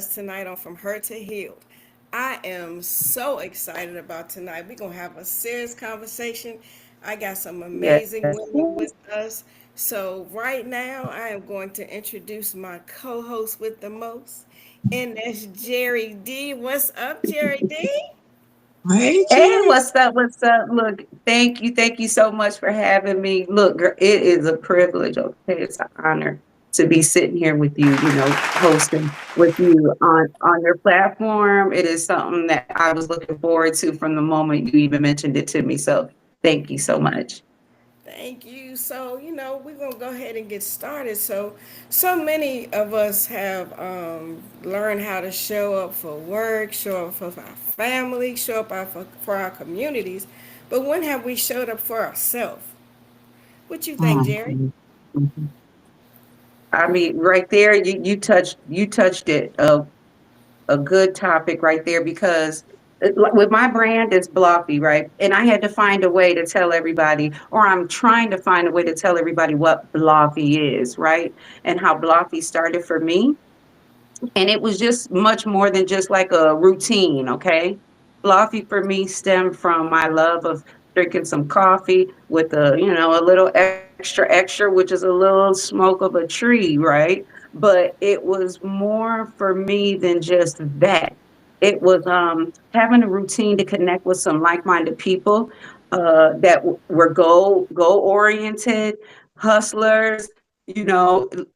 tonight on From Hurt to Healed. I am so excited about tonight. We're going to have a serious conversation. I got some amazing Yes. women with us. So, right now, I am going to introduce my co host with the most, and that's Jerry D. What's up, Jerry D? Hey, Hey, Jerry. what's up? What's up? Look, thank you so much for having me. Look, girl, it is a privilege. Okay, it's an honor to be sitting here with you. Hosting with you on your platform. It is something that I was looking forward to from the moment you even mentioned it to me. So, thank you so much. Thank you. So, we're going to go ahead and get started. So many of us have learned how to show up for work, show up for our family, show up for our communities. But when have we showed up for ourselves? What you think, Jerry? Mhm. Mhm. I mean, right there, you touched it. A good topic right there because with my brand it's Blocky, right? And I had to find a way to tell everybody, or I'm trying to find a way to tell everybody what Blocky is, right? And how Blocky started for me. And it was just much more than just like a routine, okay? Blocky for me stemmed from my love of drinking some coffee with a little extra, which is a little smoke of a tree, right? But it was more for me than just that. It was having a routine to connect with some like-minded people that were goal oriented, hustlers,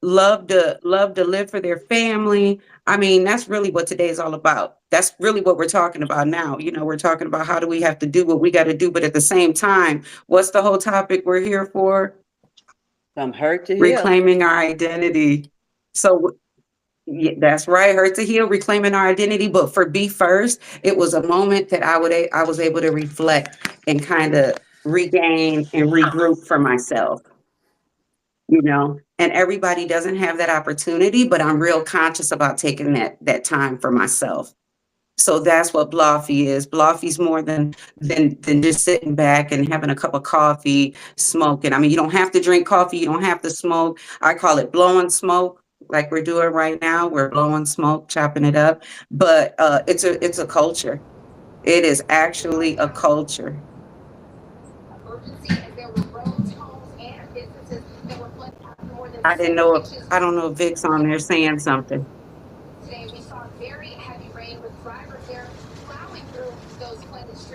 love to live for their family. I mean, that's really what today is all about. That's really what we're talking about now. We're talking about how do we have to do what we got to do, but at the same time, what's the whole topic we're here for? From hurt to heal. Reclaiming our identity. So yeah, that's right. Hurt to heal, reclaiming our identity. But for Be First, it was a moment that I was able to reflect and kind of regain and regroup for myself. And everybody doesn't have that opportunity, but I'm real conscious about taking that time for myself. So that's what Bloffy is. Bloffy's more than just sitting back and having a cup of coffee, smoking. I mean, you don't have to drink coffee, you don't have to smoke. I call it blowing smoke, like we're doing right now. We're blowing smoke, chopping it up. But it's a culture. It is actually a culture. I don't know if Vic's on there saying something.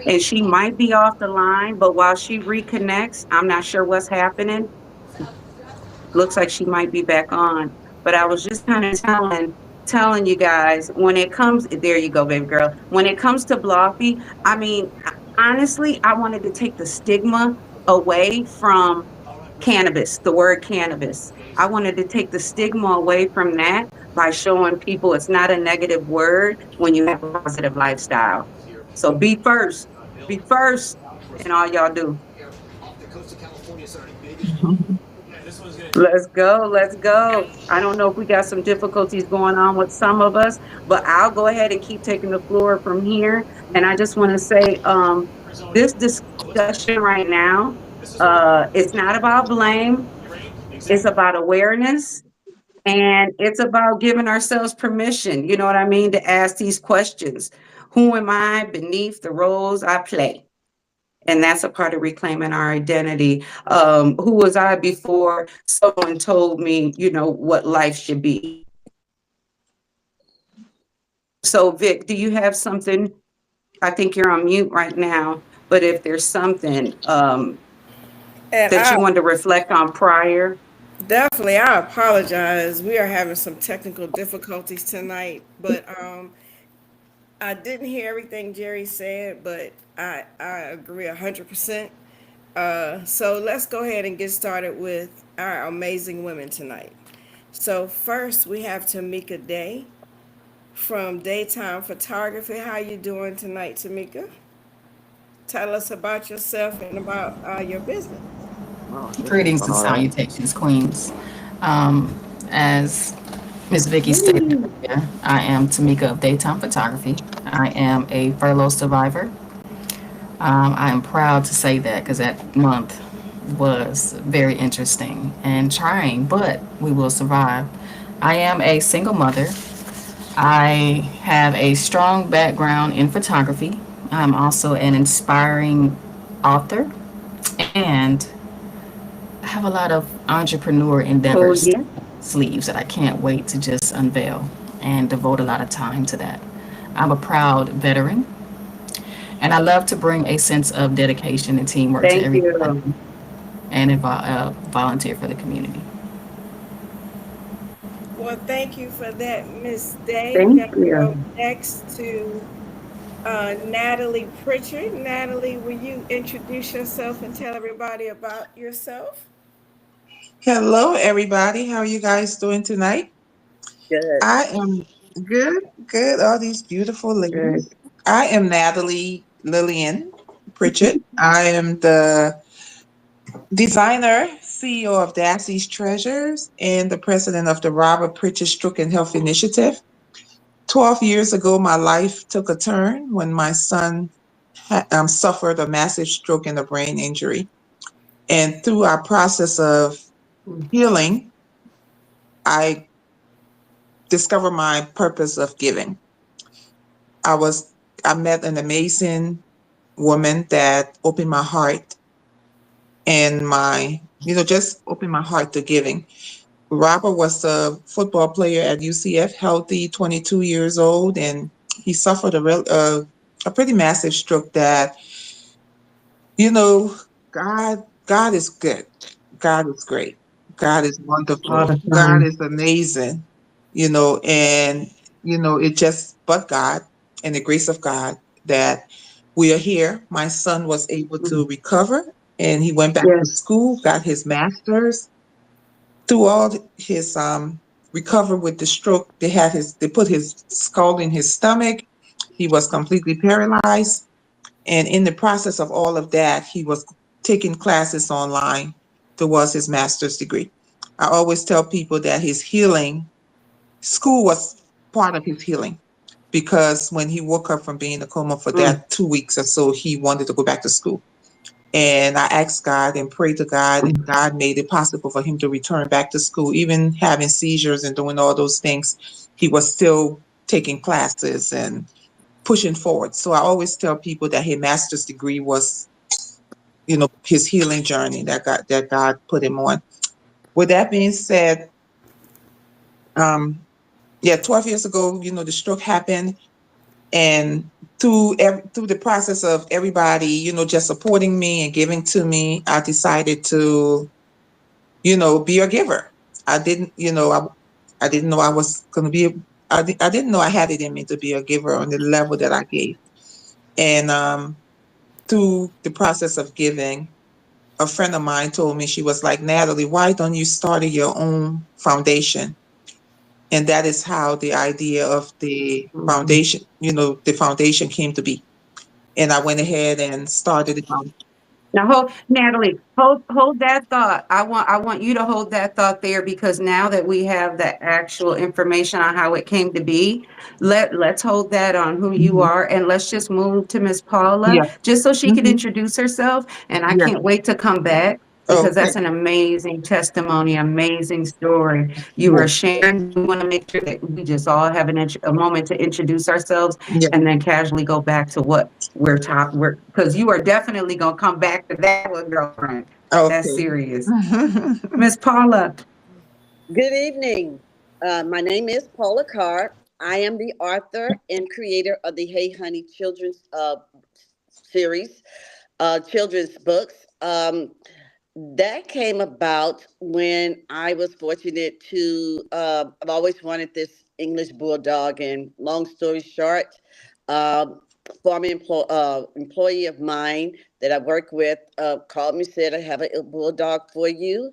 And she might be off the line, but while she reconnects, I'm not sure what's happening. Looks like she might be back on. But I was just kind of telling you guys when it comes, there you go, baby girl. When it comes to Blocky, I mean, honestly, I wanted to take the stigma away from cannabis, the word cannabis. I wanted to take the stigma away from that by showing people it's not a negative word when you have a positive lifestyle. So be first in all y'all do. Let's go. Let's go. I don't know if we got some difficulties going on with some of us, but I'll go ahead and keep taking the floor from here. And I just want to say, this discussion right now, it's not about blame. It's about awareness, and it's about giving ourselves permission. You know what I mean? To ask these questions. Who am I beneath the roles I play? And that's a part of reclaiming our identity. Who was I before someone told me, what life should be? So, Vic, do you have something? I think you're on mute right now, but if there's something And that you wanted to reflect on prior. I apologize. We are having some technical difficulties tonight, but I didn't hear everything Jerry said, but I agree 100%. So let's go ahead and get started with our amazing women tonight. So first we have Tamika Day from Daytime Photography. How you doing tonight, Tamika? Tell us about yourself and about your business. Greetings and salutations, Queens. As Miss Vicky stated earlier, I am Tamika of Daytime Photography. I am a furlough survivor. I am proud to say that because that month was very interesting and trying, but we will survive. I am a single mother I have a strong background in photography. I'm also an inspiring author, and I have a lot of entrepreneur Oh, endeavors yeah. sleeves that I can't wait to just unveil and devote a lot of time to that. I'm a proud veteran, and I love to bring a sense of dedication and teamwork to Thank everything I you. do and volunteer for the community. Well, thank you for that, Miss Day. We're Thank going to go you. next to Natalie Pritchard. Natalie, will you introduce yourself and tell everybody about yourself? Hello, everybody. How are you guys doing tonight? Good. I am good, good. All these beautiful Good. ladies. I am Natalie Lillian Pritchett. I am the designer, CEO of Dassey's Treasures, and the president of the Robert Pritchett Stroke and Health Initiative. 12 years ago, my life took a turn when my son suffered a massive stroke and a brain injury. And through our process of healing, I discover my purpose of giving. I was I met an amazing woman that opened my heart and just opened my heart to giving. Robert was a football player at UCF, healthy, 22 years old, and he suffered a pretty massive stroke that, you know, God is good. God is great. God is All wonderful. the God time. is amazing, and it just but God and the grace of God that we are here. My son was able to recover and he went back to Yes. school, got his master's. Through all his recovery with the stroke, they put his skull in his stomach. He was completely paralyzed. And in the process of all of that, he was taking classes online towards his master's degree. I always tell people that his healing, school was part of his healing because when he woke up from being in a coma for Mm. that 2 weeks or so, he wanted to go back to school. And I asked God and prayed to God, and God made it possible for him to return back to school. Even having seizures and doing all those things, he was still taking classes and pushing forward. So I always tell people that his master's degree was, his healing journey that God put him on. With that being said, um, yeah, 12 years ago, the stroke happened, and through the process of everybody, just supporting me and giving to me, I decided to, be a giver. I didn't, I didn't know I was going to be. I didn't know I had it in me to be a giver on the level that I gave, and through the process of giving, a friend of mine told me, she was like, Natalie, why don't you start your own foundation? And that is how the idea of the foundation, the foundation came to be. And I went ahead and started it. Now hold, Natalie, hold that thought. I want you to hold that thought there because now that we have the actual information on how it came to be, let's hold that on who you Mhm. are and let's just move to Miss Paula Yeah. just so she can Hmm. introduce herself. And I Yeah. can't wait to come back because Okay. that's an amazing testimony, amazing story you Yeah. were sharing. We want to make sure that we just all have a moment to introduce ourselves Yeah. and then casually go back to what we're because you are definitely gonna come back to that one, girlfriend. That's Okay. serious. Miss Paula. Good evening. My name is Paula Carr. I am the author and creator of the Hey Honey children's series, children's books. That came about when I was fortunate to, I've always wanted this English bulldog, and long story short, um, employee of mine that I work with called me, said, I have a bulldog for you.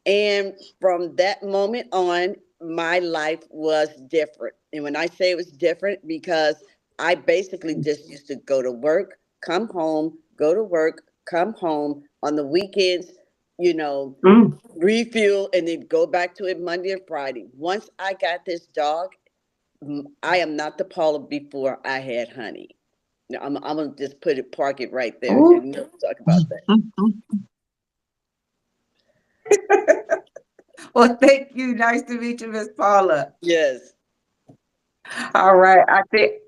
And from that moment on, my life was different. And when I say it was different, because I basically just used to go to work, come home, go to work, come home on the weekends, you know, Mm. refuel, and then go back to it Monday and Friday. Once I got this dog, I am not the Paula before I had Honey. Now, I'm gonna just park it right there, Ooh. and we'll talk about that. Well, thank you. Nice to meet you, Miss Paula. Yes. All right.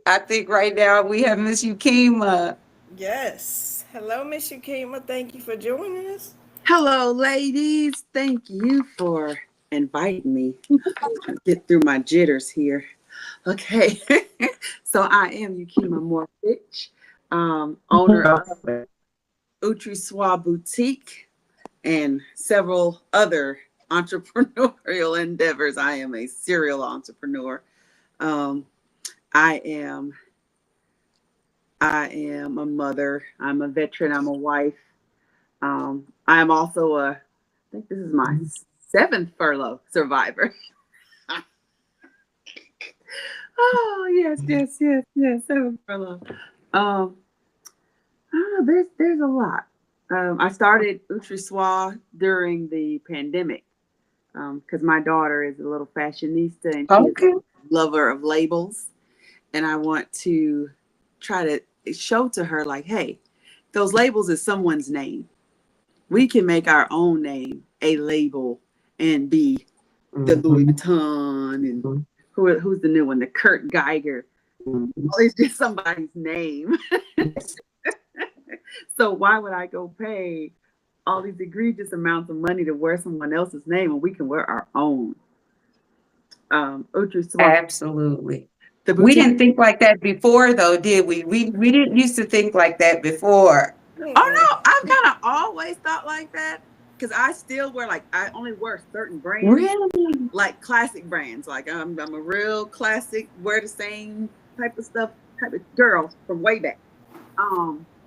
I think right now we have Miss Yukima. Yes. Hello, Miss Yukima. Thank you for joining us. Hello, ladies. Thank you for inviting me. Get through my jitters here. Okay. So I am Yukima Morfich, owner of Utri Boutique and several other entrepreneurial endeavors. I am a serial entrepreneur. Um, I am a mother. I'm a veteran. I'm a wife. I'm also I think this is my seventh furlough survivor. Oh, yes, seventh furlough. Um, I don't know, there's a lot. I started Utri during the pandemic because my daughter is a little fashionista and she is Okay. a lover of labels. And I want to try to show to her, like, hey, those labels is someone's name. We can make our own name a label and be the Louis Vuitton and who's the new one, the Kurt Geiger. Well, it's just somebody's name. So why would I go pay all these egregious amounts of money to wear someone else's name when we can wear our own? Utri Absolutely. the We boutique. didn't think like that before, though, did we? We didn't used to think like that before. Oh no, I've kind of always thought like that because I still wear, like, I only wear certain brands, Really? like classic brands. Like I'm a real classic, wear the same type of stuff, type of girl from way back.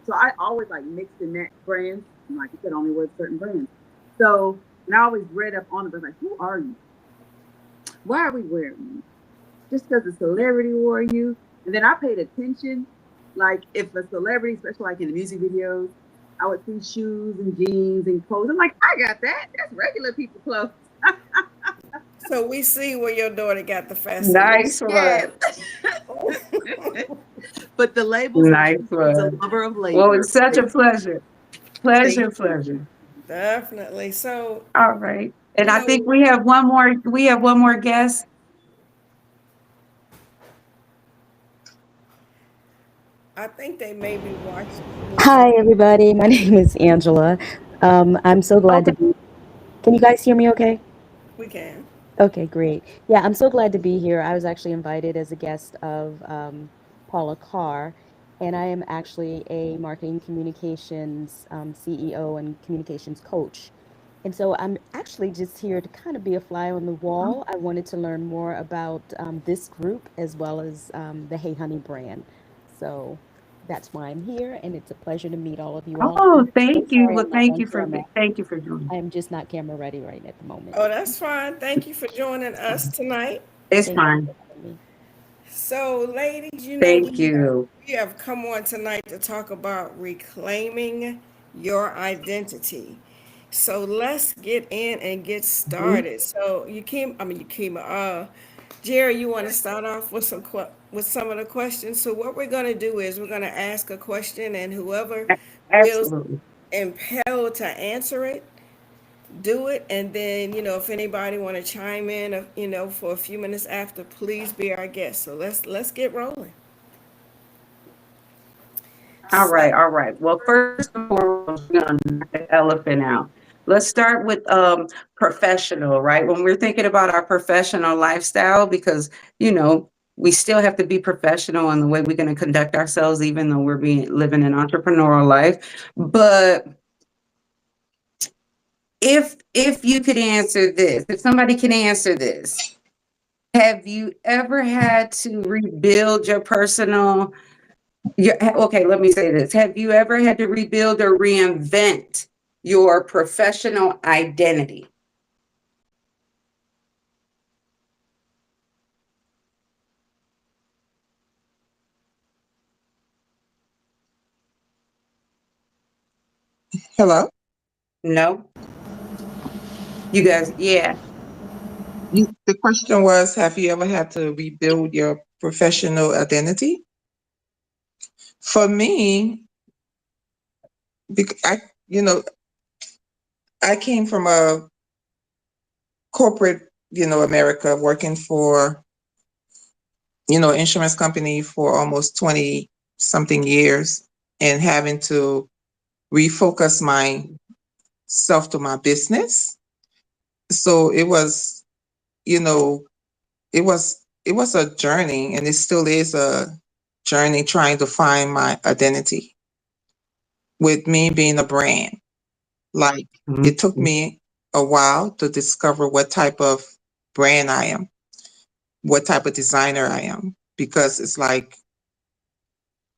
So I always like mixed and match brands. And like you said, only wear certain brands. So, and I always read up on it, but like, who are you? Why are we wearing you? Just because a celebrity wore you? And then I paid attention. Like if a celebrity, especially like in the music videos, I would see shoes and jeans and clothes. I'm like, I got that. That's regular people clothes. So we see where your daughter got the Nice fascination. Yes. But the labels, Nice she's a one. lover of labels. Well, it's such a pleasure. Pleasure. Definitely. So, All right. And you I know, think we have one more guest. I think they may be watching. Hi, everybody. My name is Angela. I'm so glad to Okay. be. Can you guys hear me okay? We can. Okay, great. Yeah, I'm so glad to be here. I was actually invited as a guest of Paula Carr, and I am actually a marketing communications CEO and communications coach. And so I'm actually just here to kind of be a fly on the wall. I wanted to learn more about this group as well as the Hey Honey brand. So that's why I'm here, and it's a pleasure to meet all of you all. Oh, I'm so thank you. sorry Well, I'm not on camera. thank you for joining. I'm just not camera ready right at the moment. Oh, that's fine. Thank you for joining us tonight. It's Thank you fine. for having me. So, ladies, Thank you. we have come on tonight to talk about reclaiming your identity. So let's get in and get started. So you came. Jerry, you want to start off with with some of the questions? So what we're going to do is we're going to ask a question, and whoever feels Absolutely. impelled to answer it, do it. And then, if anybody want to chime in, for a few minutes after, please be our guest. So let's get rolling. All So, right, all right. Well, first and foremost, we're gonna knock the elephant out. Let's start with professional, right? When we're thinking about our professional lifestyle, because we still have to be professional in the way we're going to conduct ourselves, even though we're living an entrepreneurial life. But if you could answer this, if somebody can answer this, have you ever had to rebuild your personal? Okay, let me say this. Have you ever had to rebuild or reinvent your professional identity? Hello? No? You guys, yeah. The question was, have you ever had to rebuild your professional identity? For me, I, I came from a corporate, America, working for insurance company for almost 20 something years and having to refocus myself to my business. So it was, you know, it was a journey, and it still is a journey trying to find my identity with me being a brand. Like it took me a while to discover what type of brand I am, what type of designer I am, because it's like,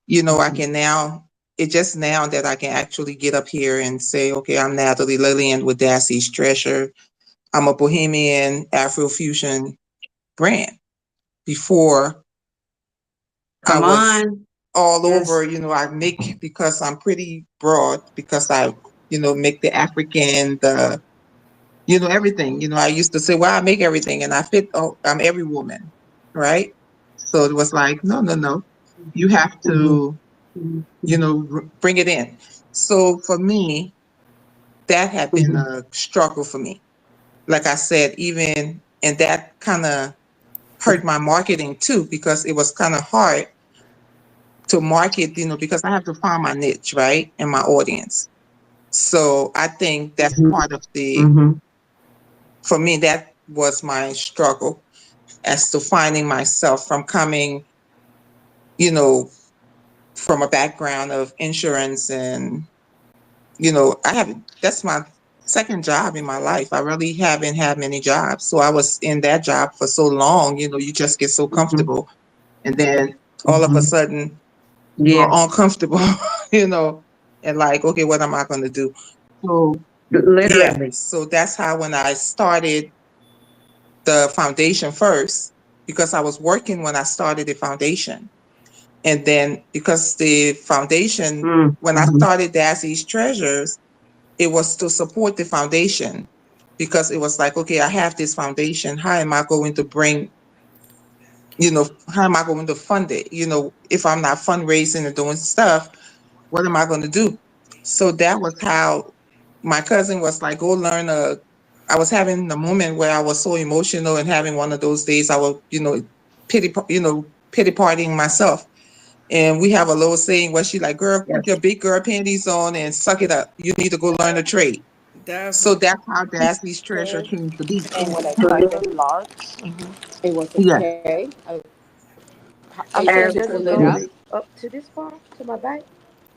I can now, it's just now that I can actually get up here and say, okay, I'm Natalie Lillian with Dassey's Treasure. I'm a bohemian Afrofusion brand. Before I Come was on. all Yes. over, I make, because I'm pretty broad, because I, make the African, everything. I used to say, well, I make everything and I fit, I'm every woman, right? So it was like, no, no, no. You have to, bring it in. So for me, that had been a struggle for me. Like I said, even, and that kind of hurt my marketing too, because it was kind of hard to market, because I have to find my niche, right? And my audience. So I think that's part of for me, that was my struggle as to finding myself from coming, you know, from a background of insurance and, that's my second job in my life. I really haven't had many jobs. So I was in that job for so long, you just get so comfortable. And then all of a sudden you're uncomfortable, and like, okay, what am I going to do? So yeah, Literally. so that's how when I started the foundation first, because I was working when I started the foundation. And then because the foundation, when I started Dassey's Treasures, it was to support the foundation, because it was like, okay, I have this foundation. How am I going to bring, how am I going to fund it? If I'm not fundraising and doing stuff, what am I going to do? So that was how my cousin was like, go learn I was having a moment where I was so emotional and having one of those days I was, pity partying myself. And we have a little saying where she like, girl, put your big girl panties on and suck it up. You need to go learn a trade. So Definitely. that's how Dassey's Treasure came to be. And when I started large, it was Yeah, okay. Are you saying to pull it Absolutely. up to this far to my back?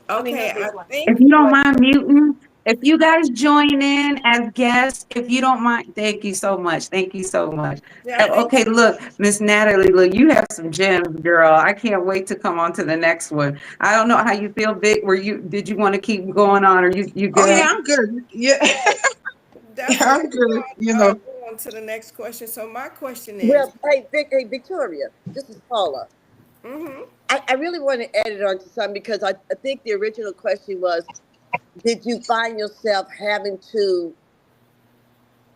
I mean, Okay, not this I one. If think you don't what mind muting, if you guys join in as guests, if you don't mind, thank you so much. Thank you so much. yeah, I think Okay, look, Miss Natalie, look, you have some gems, girl. I can't wait to come on to the next one. I don't know how you feel, Vic. Did you want to keep going on, or you oh yeah, good? I'm good. Yeah, that's okay. I'm good. Go on to the next question. So my question is, Well, hey, hey, Victoria, this is Paula. mm-hmm, I really want to add it on to something because I think the original question was, did you find yourself having to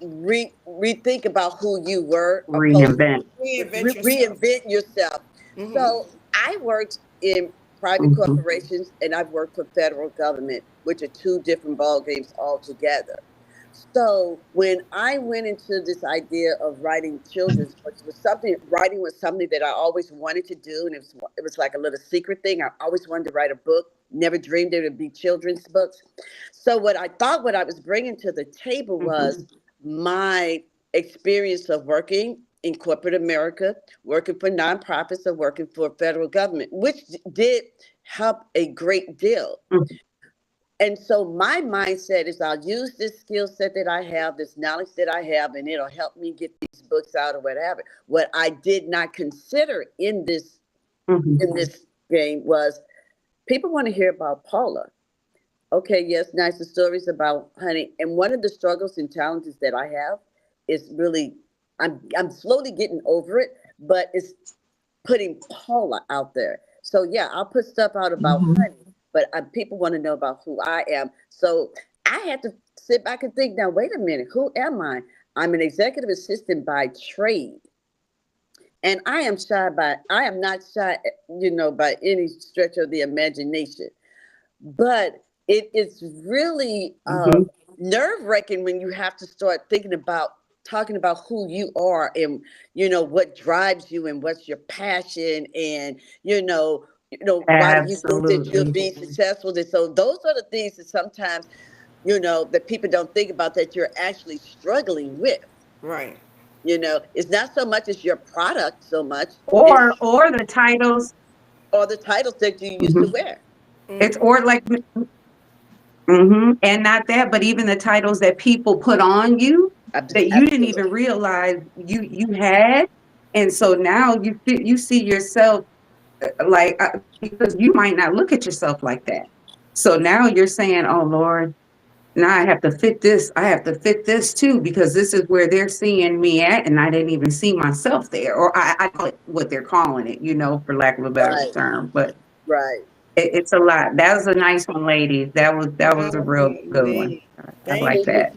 rethink about who you were, opposed to Reinvent. reinvent yourself. reinvent yourself? Mm-hmm. So I worked in private corporations and I've worked for federal government, which are two different ball games altogether. So when I went into this idea of writing children's books, writing was something that I always wanted to do, and it was like a little secret thing. I always wanted to write a book. Never dreamed it would be children's books. So what I was bringing to the table was my experience of working in corporate America, working for nonprofits, or working for federal government, which did help a great deal. And so my mindset is I'll use this skill set that I have, this knowledge that I have, and it'll help me get these books out or whatever. What I did not consider in this game was people want to hear about Paula. Okay, yes, nice stories about honey. And one of the struggles and challenges that I have is really I'm slowly getting over it, but it's putting Paula out there. So yeah, I'll put stuff out about honey, but people want to know about who I am. So I had to sit back and think. Now, wait a minute, who am I? I'm an executive assistant by trade, and I am not shy, by any stretch of the imagination. But it is really nerve wracking when you have to start thinking about talking about who you are and what drives you and what's your passion and why do you think that you'll Absolutely. be successful? And so those are the things that sometimes that people don't think about that you're actually struggling with. Right. It's not so much as your product so much, Or it's the titles. or the titles that you used to Mhm. wear. It's Mm-hmm. or like, and not that, but even the titles that people put on you that you didn't even Absolutely. realize you had, and so now you see yourself like because you might not look at yourself like that. So now you're saying, "Oh Lord, now I have to fit this. I have to fit this too because this is where they're seeing me at, and I didn't even see myself there, or I call it what they're calling it, for lack of a better Right. term, but." Right. It's a lot. That was a nice one, ladies. That was a real good one. Indeed. I Thank like you. that.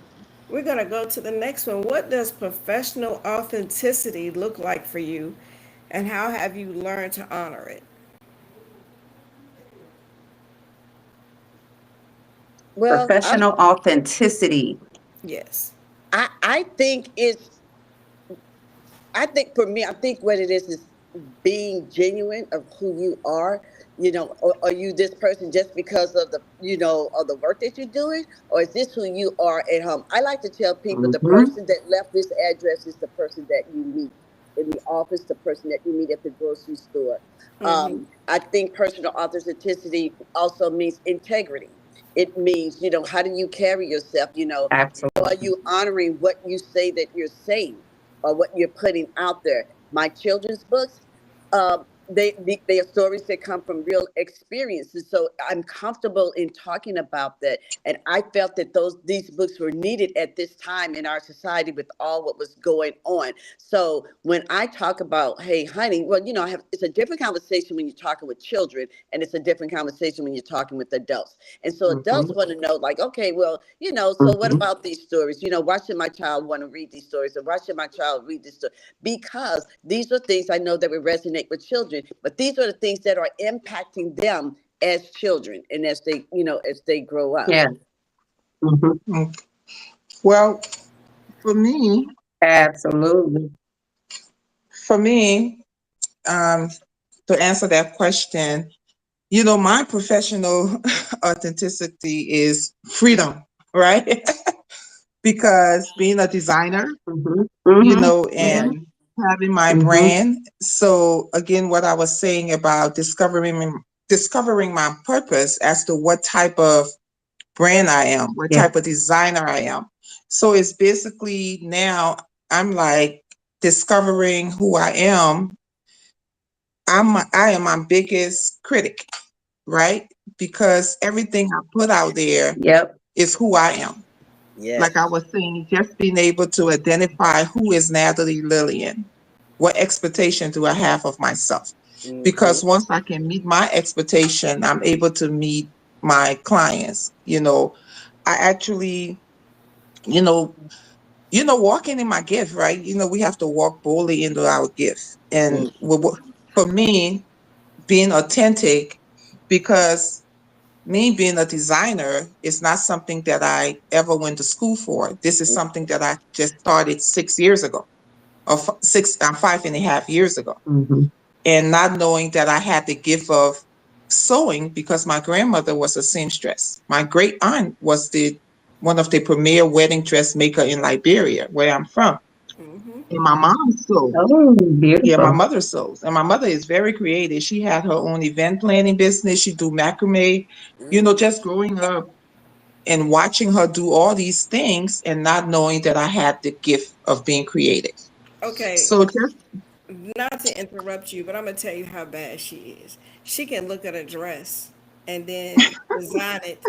We're going to go to the next one. What does professional authenticity look like for you, and how have you learned to honor it? Well, Professional authenticity. Yes. I think for me, I think what it is being genuine of who you are. Or are you this person just because of of the work that you're doing, or is this who you are at home? I like to tell people the Hmm. person that left this address is the person that you meet in the office, the person that you meet at the grocery store. Mm-hmm. I think personal authenticity also means integrity. It means, how do you carry yourself? Are Absolutely. you honoring what you say that you're saying or what you're putting out there? My children's books, they are stories that come from real experiences. So I'm comfortable in talking about that. And I felt that these books were needed at this time in our society with all what was going on. So when I talk about, hey, honey, well, it's a different conversation when you're talking with children, and it's a different conversation when you're talking with adults. And so Hmm. adults want to know, like, okay, well, so what Hmm. about these stories? Why should my child want to read these stories? Or why should my child read this story? Because these are things I know that would resonate with children, but these are the things that are impacting them as children and as they grow up. Yeah. Hmm. Mm. Well, for me, Absolutely. for me, um, to answer that question, my professional authenticity is freedom, right? Because being a designer, Hmm. Hmm. Yeah. and having my Hmm. brand. So again, what I was saying about discovering my purpose as to what type of brand I am, what Yeah. type of designer I am. So it's basically now I'm like discovering who I am. I am my biggest critic, right? Because everything I put out there Yep. is who I am. Like I Yes. was saying, just being able to identify who is Natalie Lillian. What expectation do I have of myself? Hmm. Because once I can meet my expectation, I'm able to meet my clients. I actually, you know, walking in my gift, right? We have to walk boldly into our gift. And for me, being authentic, because me being a designer is not something that I ever went to school for. This is something that I just started 6 years ago, or 5.5 years ago. Hmm. And not knowing that I had the gift of sewing because my grandmother was a seamstress. My great aunt was one of the premier wedding dressmaker in Liberia, where I'm from. Mm-hmm. And my mom sewed. Oh, Yeah, my beautiful. mother sews, and my mother is very creative. She had her own event planning business. She do macrame. Just growing up and watching her do all these things and not knowing that I had the gift of being creative. Okay, So just not to interrupt you, but I'm gonna tell you how bad she is. She can look at a dress and then design it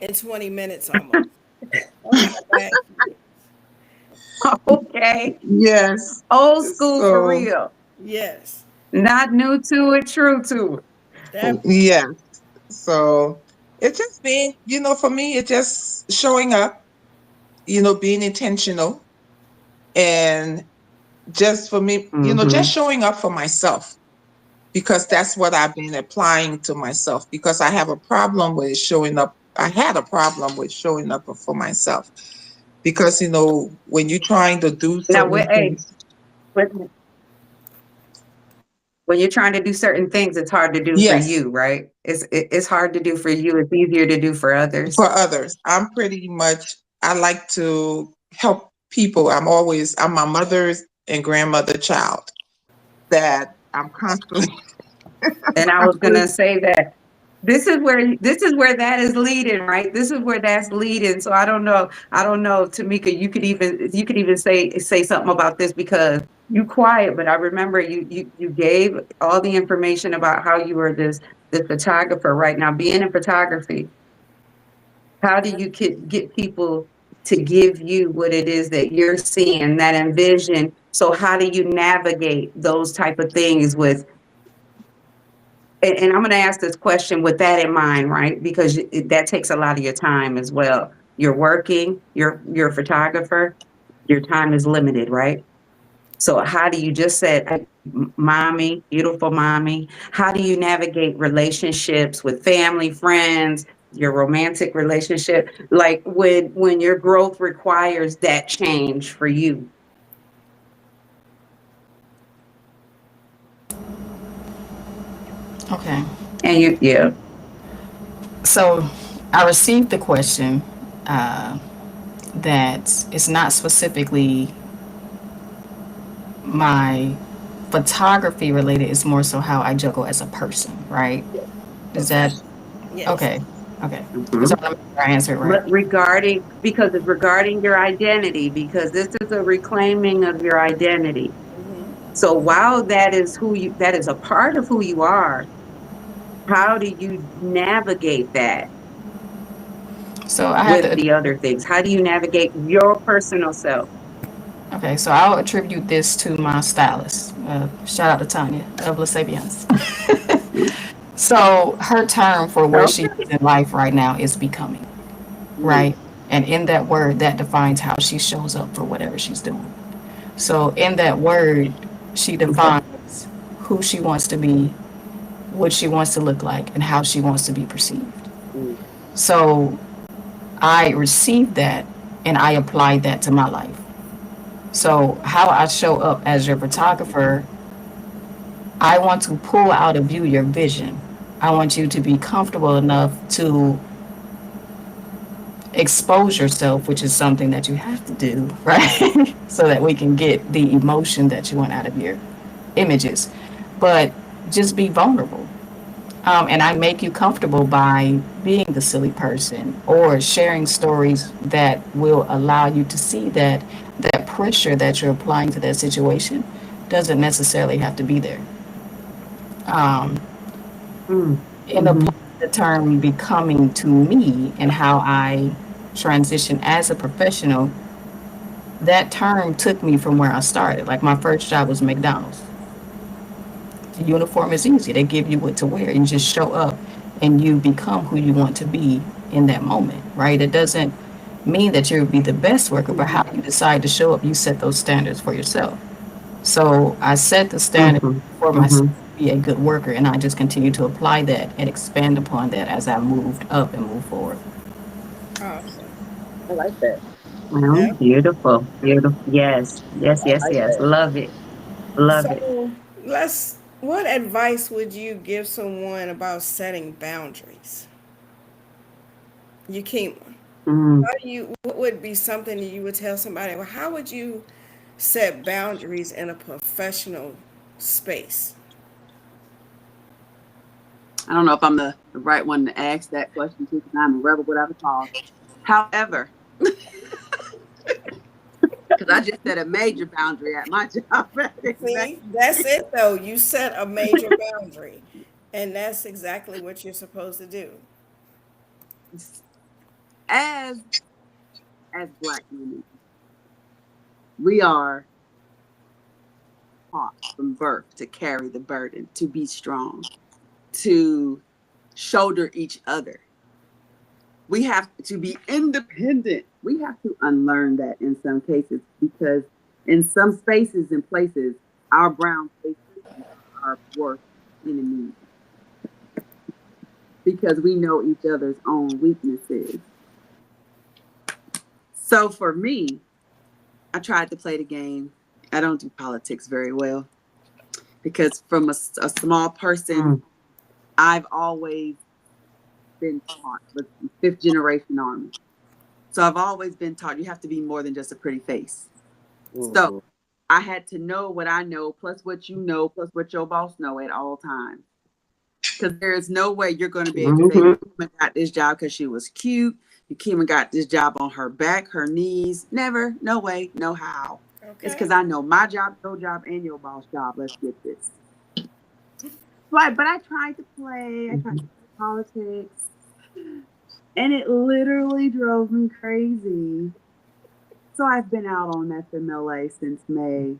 in 20 minutes almost. That's how bad she is. Okay. yes, Old school for so real. Yes. Not new to it, true to it. That part. yes, so it's just being, for me, it's just showing up, being intentional, and just for me, just Hmm. showing up for myself because that's what I've been applying to myself because I have a problem with showing up. I had a problem with showing up for myself. because when you're trying to do Now, certain hey, things. when you're trying to do certain things, it's hard to do for Yes, you, right? It's hard to do for you. It's easier to do for others. for others. I like to help people. I'm my mother's and grandmother child, that I'm constantly. And I was gonna say that this is where that is leading, right? This is where that's leading. So I don't know, Tamika, you could even say something about this, because you quiet, but I remember you gave all the information about how you were this photographer. Right now, being in photography, how do you get people to give you what it is that you're seeing, that envision? So how do you navigate those type of things with? And I'm going to ask this question with that in mind, right? Because that takes a lot of your time as well. You're working, you're a photographer, your time is limited, right? So how do you just said, mommy, beautiful mommy, how do you navigate relationships with family, friends, your romantic relationship? Like when your growth requires that change for you? Okay. And yeah. So I received the question that it's not specifically my photography related, it's more so how I juggle as a person, right? Is that Yes. okay? Okay. Mhm. So let me make sure I answer it right. But because it's regarding your identity, because this is a reclaiming of your identity. So while that is a part of who you are, how do you navigate that So I have with to, the other things? How do you navigate your personal self? okay, so I'll attribute this to my stylist. Shout out to Tanya of La Sabians. So her term for where she Okay. is in life right now is becoming, right? And in that word, that defines how she shows up for whatever she's doing. So in that word, she defines who she wants to be, what she wants to look like, and how she wants to be perceived. So I received that and I applied that to my life. So how I show up as your photographer, I want to pull out of you your vision. I want you to be comfortable enough to expose yourself, which is something that you have to do, right? So that we can get the emotion that you want out of your images. But just be vulnerable. And I make you comfortable by being the silly person or sharing stories that will allow you to see that that pressure that you're applying to that situation doesn't necessarily have to be there. Um, in Mm-hmm. the term becoming to me and how I transition as a professional, that term took me from where I started. Like my first job was McDonald's. The uniform is easy. They give you what to wear. You just show up and you become who you want to be in that moment, right? It doesn't mean that you'll be the best worker, but how you decide to show up, you set those standards for yourself. So I set the standard for myself to be a good worker, and I just continue to apply that and expand upon that as I moved up and moved forward. Awesome. I like that. Well, Yeah. beautiful, beautiful. Yes, yes, I yes, like yes. that. Love it, love it. So what advice would you give someone about setting boundaries? You keep, Mm. what would be something that you would tell somebody? Well, how would you set boundaries in a professional space? I don't know if I'm the right one to ask that question to, because I'm a rebel without a cause. However, because I just set a major boundary at my job. See, that's it though. You set a major boundary, and that's exactly what you're supposed to do. As Black women, we are taught from birth to carry the burden, to be strong, to shoulder each other. We have to be independent. We have to unlearn that in some cases, because in some spaces and places, our brown faces are worse enemies, because we know each other's own weaknesses. So for me, I tried to play the game. I don't do politics very well because from a small person, I've always been taught with fifth generation army. So I've always been taught you have to be more than just a pretty face. So I had to know what I know, plus what you know, plus what your boss know at all times. Because there is no way you're going to be able to say, Kima got this job because she was cute. Kima got this job on her back, her knees. Never, no way, no how. Okay. It's because I know my job, your job, and your boss' job. Let's get this. But I tried to play. I tried to play politics. And it literally drove me crazy. So I've been out on FMLA since May.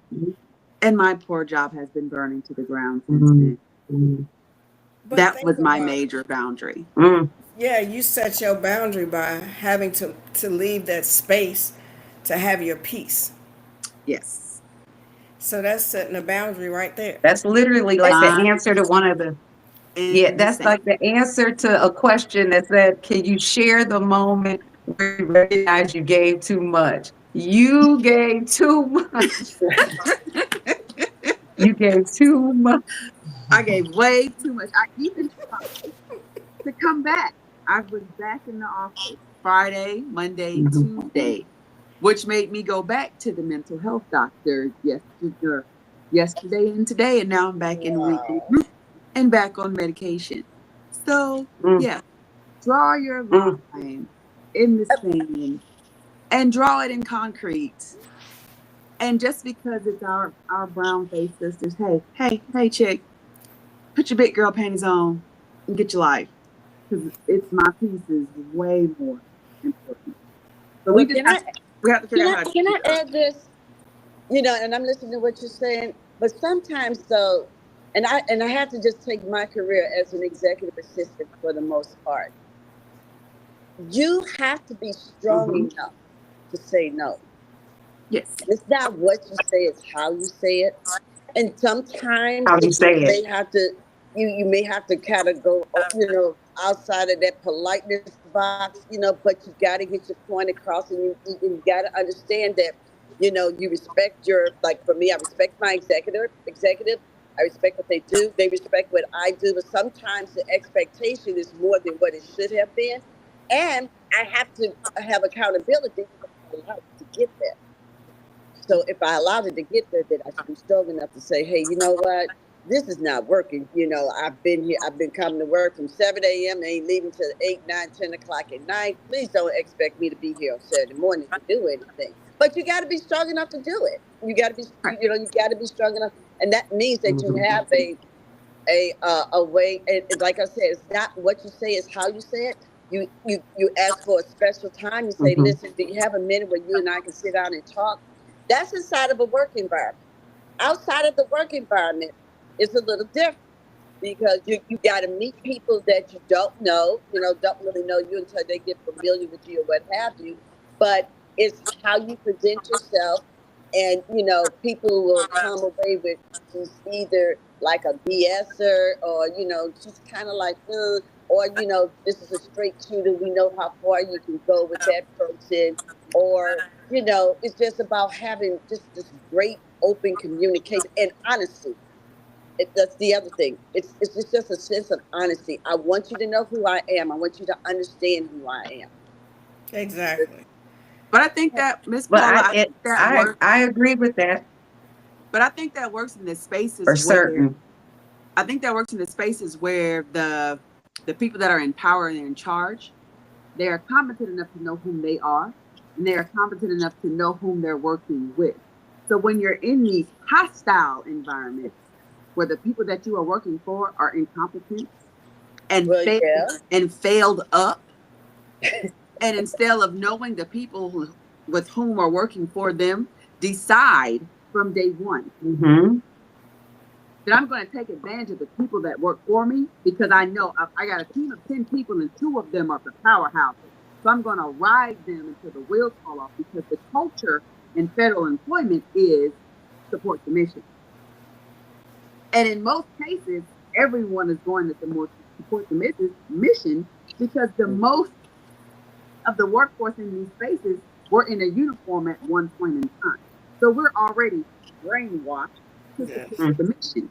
And my poor job has been burning to the ground since then. But That think was my about it. major boundary. Yeah, you set your boundary by having to leave that space to have your peace. Yes. So that's setting a boundary right there. That's literally like the answer to one of the, that's like the answer to a question that said, can you share the moment where you recognize you gave too much? You gave too much. You gave too much. I gave way too much. I even tried to come back. I was back in the office Friday, Monday, Tuesday, which made me go back to the mental health doctor yesterday and today, and now I'm back in the weekly group and back on medication. So yeah, draw your line in the sand and draw it in concrete. And just because it's our brown faced sisters, hey, chick, put your big girl panties on and get your life. Because it's my piece is way more important. So we have to figure out how to Can I add this? And I'm listening to what you're saying, but sometimes though, and I have to just take my career as an executive assistant for the most part. You have to be strong enough to say no. Yes. It's not what you say, it's how you say it. And sometimes How you say it. may have to you may have to kind of go, outside of that politeness box, but you got to get your point across, and you got to understand that, you respect like for me, I respect my executive. I respect what they do. They respect what I do. But sometimes the expectation is more than what it should have been. And I have to have accountability to get there. So if I allowed it to get there, then I should be strong enough to say, hey, you know what? This is not working. I've been here. I've been coming to work from 7 a.m. and ain't leaving till 8, 9, 10 o'clock at night. Please don't expect me to be here on Saturday morning to do anything. But you got to be strong enough to do it. You got to be, you got to be strong enough. And that means that you have a way. And like I said, it's not what you say, it's how you say it. You ask for a special time. You say, listen, do you have a minute where you and I can sit down and talk? That's inside of a work environment. Outside of the work environment, it's a little different because you got to meet people that you don't know, don't really know you until they get familiar with you or what have you. But it's how you present yourself, and people will come away with just either like a BSer or just kind of like, or this is a straight shooter. We know how far you can go with that person, or it's just about having just this great open communication and honesty. That's the other thing. It's just a sense of honesty. I want you to know who I am. I want you to understand who I am. Exactly. But I think that, Ms. Paula, I agree with that. But I think that works in the spaces For certain. I think that works in the spaces where the people that are in power and in charge, they are competent enough to know whom they are, and they are competent enough to know whom they're working with. So when you're in these hostile environments where the people that you are working for are incompetent and failed up, and instead of knowing the people with whom are working for them, decide from day one that I'm going to take advantage of the people that work for me, because I know I got a team of 10 people and 2 of them are the powerhouses. So I'm going to ride them until the wheels fall off, because the culture in federal employment is support the mission. And in most cases, everyone is going to support the mission, because the most of the workforce in these spaces were in a uniform at one point in time. So we're already brainwashed to Yes. support the mission.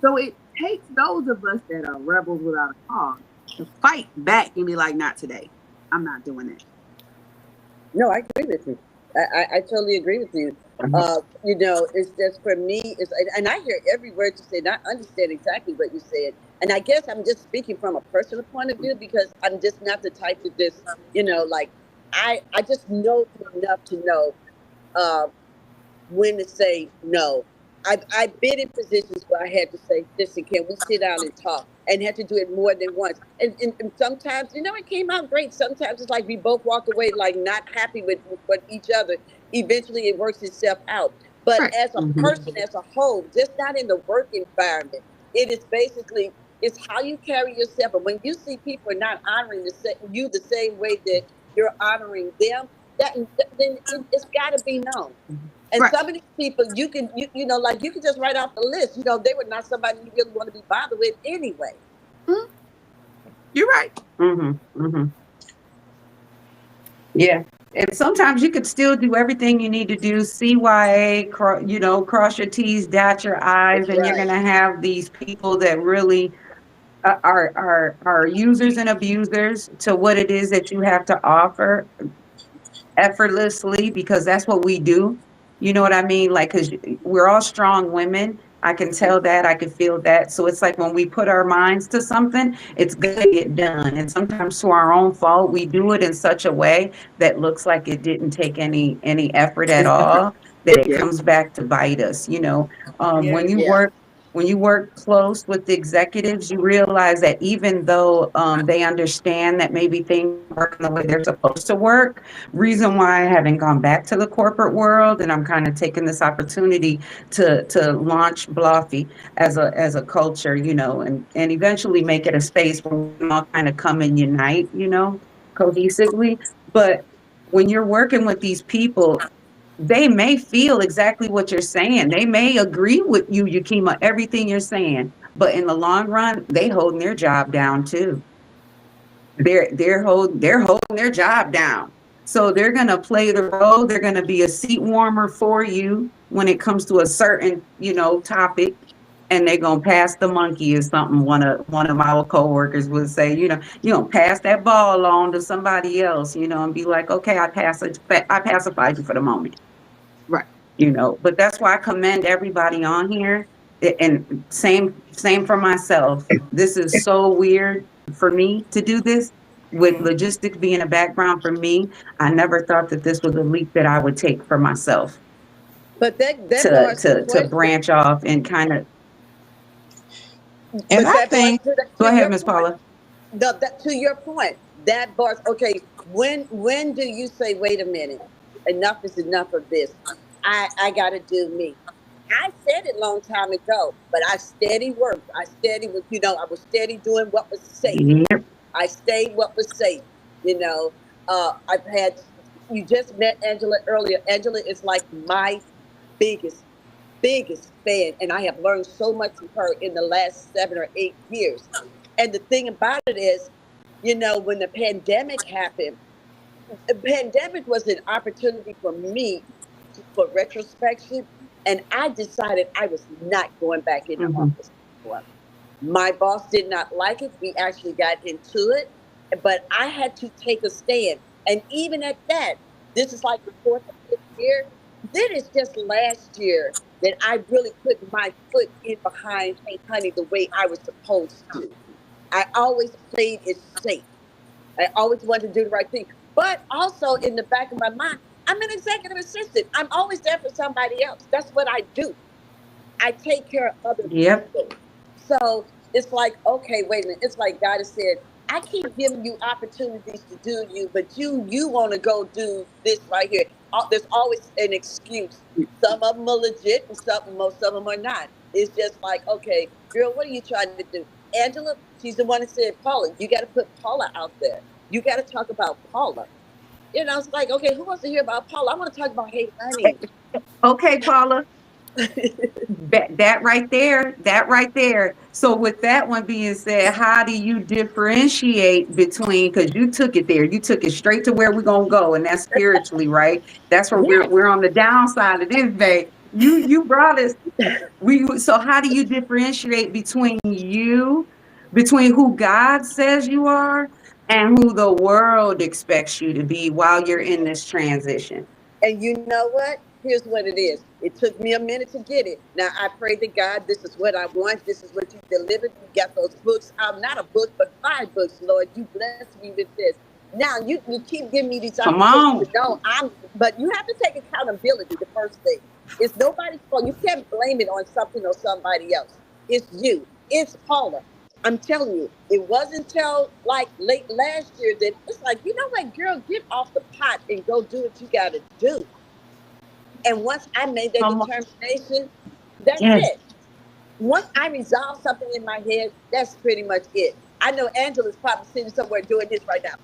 So it takes those of us that are rebels without a cause to fight back and be like, not today. I'm not doing it. No, I agree with you. I totally agree with you. You know, it's just for me, and I hear every word you say, and I understand exactly what you said. And I guess I'm just speaking from a personal point of view because I'm just not the type to just, you know, like I just know enough to know when to say no. I've been in positions where I had to say, listen, can we sit down and talk? And had to do it more than once. And sometimes, you know, it came out great. Sometimes it's like we both walk away like not happy with each other. Eventually it works itself out. But Right. as a person, as a whole, just not in the work environment, it is basically, it's how you carry yourself. And when you see people not honoring you the same way that you're honoring them, then it's got to be known. And Right. some of these people, you know, like you can just write off the list. You know, they were not somebody you really want to be bothered with anyway. You're right. Yeah. And sometimes you could still do everything you need to do, CYA, you know, cross your T's, dot your I's, That's and you're right. going to have these people that really are users and abusers to what it is that you have to offer effortlessly, because that's what we do. You know what I mean? Like, because we're all strong women. I can tell that. I can feel that. So it's like when we put our minds to something, it's going to get done. And sometimes to our own fault, we do it in such a way that looks like it didn't take any effort at all, that it Yeah. comes back to bite us. You know, when you Yeah. work close with the executives, you realize that even though they understand that maybe things work the way they're supposed to work, reason why I haven't gone back to the corporate world, and I'm kind of taking this opportunity to launch Bloffy as a culture, you know, and eventually make it a space where we can all kind of come and unite, you know, cohesively. But when you're working with these people, they may feel exactly what you're saying. They may agree with you, Yakima, everything you're saying, but in the long run, they holding their job down too. They're holding their job down. So they're gonna play the role. They're gonna be a seat warmer for you when it comes to a certain, you know, topic, and they're gonna pass the monkey or something. One of our coworkers would say, you know, pass that ball on to somebody else, you know, and be like, okay, I pacified you for the moment. Right. You know, but that's why I commend everybody on here. And same for myself. This is so weird for me to do this, with logistics being a background for me. I never thought that this was a leap that I would take for myself, But that to bars the question. branch off and kind of. And But I that bars think, Go ahead, your Miss point. Paula. To your point, that bars. Okay, when do you say, wait a minute, enough is enough of this? I got to do me. I said it long time ago, but I steady worked. I steady was, you know, I was steady doing what was safe. Yep. I stayed what was safe. You know, I've had, you just met Angela earlier. Angela is like my biggest, biggest fan. And I have learned so much from her in the last 7 or 8 years. And the thing about it is, you know, when the pandemic happened, the pandemic was an opportunity for me for retrospection. And I decided I was not going back in the office anymore. My boss did not like it. We actually got into it, but I had to take a stand. And even at that, this is like the fourth or fifth year. Then it's just last year that I really put my foot in behind Hey Honey the way I was supposed to. I always played it safe. I always wanted to do the right thing. But also in the back of my mind, I'm an executive assistant. I'm always there for somebody else. That's what I do. I take care of other Yep. people. So it's like, okay, wait a minute. It's like God has said, I keep giving you opportunities to do you, but you want to go do this right here. There's always an excuse. Some of them are legit, and most of them are not. It's just like, okay, girl, what are you trying to do? Angela, she's the one that said, Paula, you got to put Paula out there. You got to talk about Paula. You know, it's like, okay, who wants to hear about Paula? I want to talk about Hey Honey. Okay, Paula. That right there. So with that one being said, how do you differentiate between, because you took it there, you took it straight to where we're gonna go, and that's spiritually, right? That's where Yes. we're on the downside of this, babe. You brought us. So how do you differentiate between who God says you are and who the world expects you to be while you're in this transition? And you know what? Here's what it is. It took me a minute to get it. Now I pray to God, this is what I want. This is what you delivered. You got those books. I'm not a book, but 5 books, Lord. You blessed me with this. Now you keep giving me these Come opportunities on. to know but you have to take accountability. The first thing. It's nobody's fault. You can't blame it on something or somebody else. It's you. It's Paula. I'm telling you, it wasn't until like late last year that it's like, you know what, girl, get off the pot and go do what you got to do. And once I made that Come on. determination, that's Yes. it. Once I resolve something in my head, that's pretty much it. I know Angela's probably sitting somewhere doing this right now.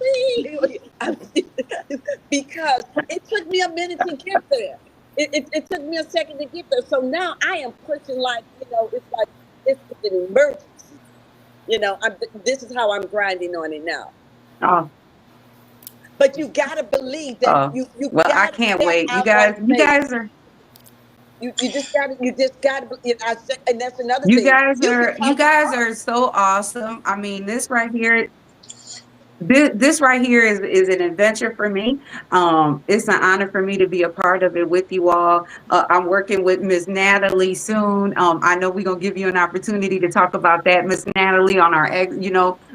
Because it took me a minute to get there. It took me a second to get there. So now I am pushing like, it's like it's an emergency. This is how I'm grinding on it now. Oh, But you gotta believe that you well, I gotta can't step wait. You out on faith. guys are You just gotta and that's another you thing. guys You can are you talk guys about are so awesome. I mean, this right here. This right here is an adventure for me. It's an honor for me to be a part of it with you all. I'm working with Miss Natalie soon. I know we're gonna give you an opportunity to talk about that, Miss Natalie, on our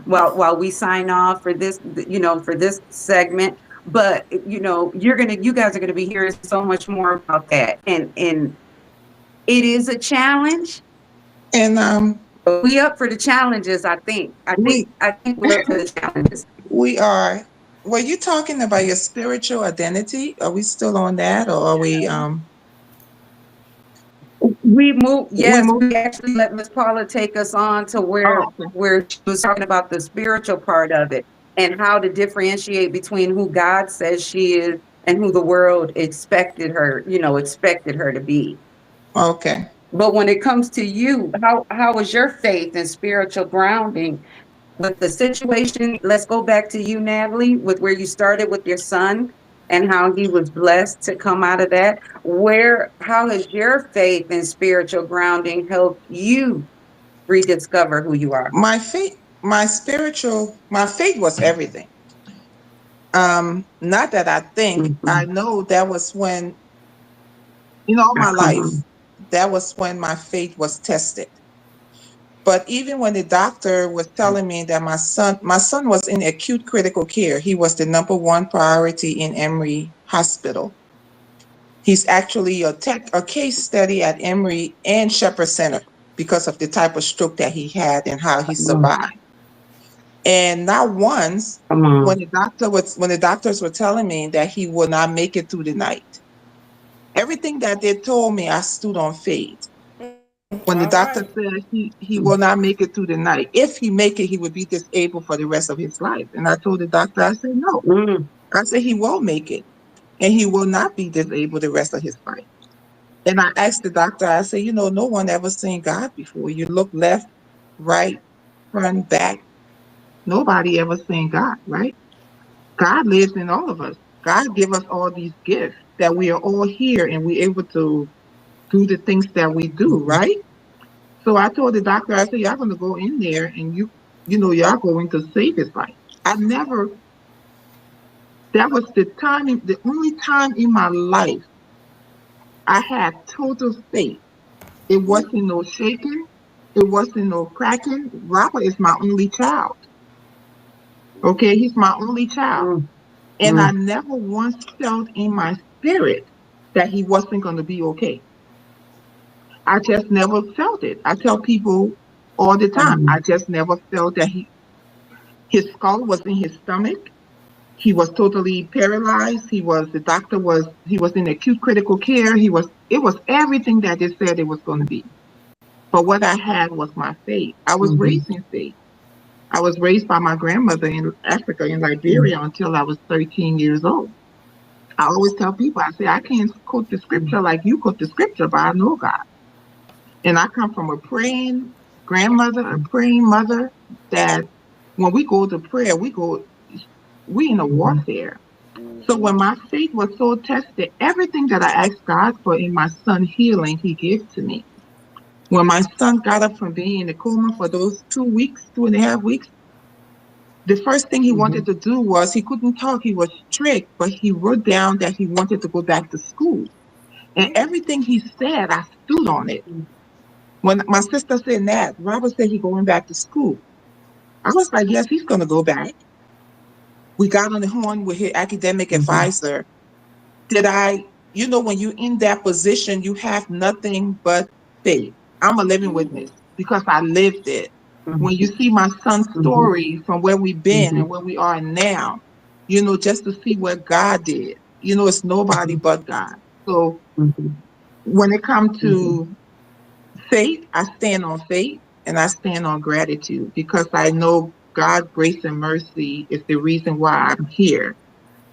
while we sign off for this, for this segment. But you guys are gonna be hearing so much more about that, and it is a challenge. And But we up for the challenges. I think we we're up for the challenges. we are. Were you talking about your spiritual identity? Are we still on that, or are we? We moved, We yes, moved. we actually let Miss Paula take us on to Oh, okay. where she was talking about the spiritual part of it and how to differentiate between who God says she is and who the world expected her to be. Okay. But when it comes to you, how was your faith and spiritual grounding with the situation? Let's go back to you, Natalie, with where you started with your son and how he was blessed to come out of that. How has your faith and spiritual grounding helped you rediscover who you are? My faith, my faith was everything. Not that I think, I know that was when, all my life, that was when my faith was tested. But even when the doctor was telling me that my son was in acute critical care, he was the #1 priority in Emory Hospital. He's actually a case study at Emory and Shepherd Center because of the type of stroke that he had and how he survived. And not once when the doctors were telling me that he would not make it through the night. Everything that they told me, I stood on faith. When the All doctor right. said he will not make it through the night, if he make it, he would be disabled for the rest of his life. And I told the doctor, I said, no. I said, he will make it, and he will not be disabled the rest of his life. And I asked the doctor, I said, no one ever seen God before. You look left, right, front, back. Nobody ever seen God, right? God lives in all of us. God give us all these gifts that we are all here and we're able to do the things that we do, right? So I told the doctor, I said, y'all going to go in there and y'all going to save his life. That was the only time in my life I had total faith. It wasn't no shaking. It wasn't no cracking. Robert is my only child. Okay, he's my only child. And I never once felt in my spirit that he wasn't going to be okay. I just never felt it. I tell people all the time, I just never felt that his skull was in his stomach. He was totally paralyzed. He was in acute critical care. It was everything that they said it was going to be. But what I had was my faith. I was raised in faith. I was raised by my grandmother in Africa, in Liberia, until I was 13 years old. I always tell people, I say, I can't quote the scripture like you quote the scripture, but I know God. And I come from a praying grandmother, a praying mother, that when we go to prayer, we in a warfare. So when my faith was so tested, everything that I asked God for in my son's healing, he gave to me. When my son got up from being in a coma for those 2.5 weeks, the first thing he wanted to do was, he couldn't talk, he was strict, but he wrote down that he wanted to go back to school. And everything he said, I stood on it. When my sister said, Nat, Robert said he's going back to school, I was like, yes, he's going to go back. We got on the horn with his academic advisor. When you're in that position, you have nothing but faith. I'm a living witness because I lived it. When you see my son's story from where we've been and where we are now, just to see what God did, it's nobody but God. So when it comes to faith, I stand on faith and I stand on gratitude because I know God's grace and mercy is the reason why I'm here.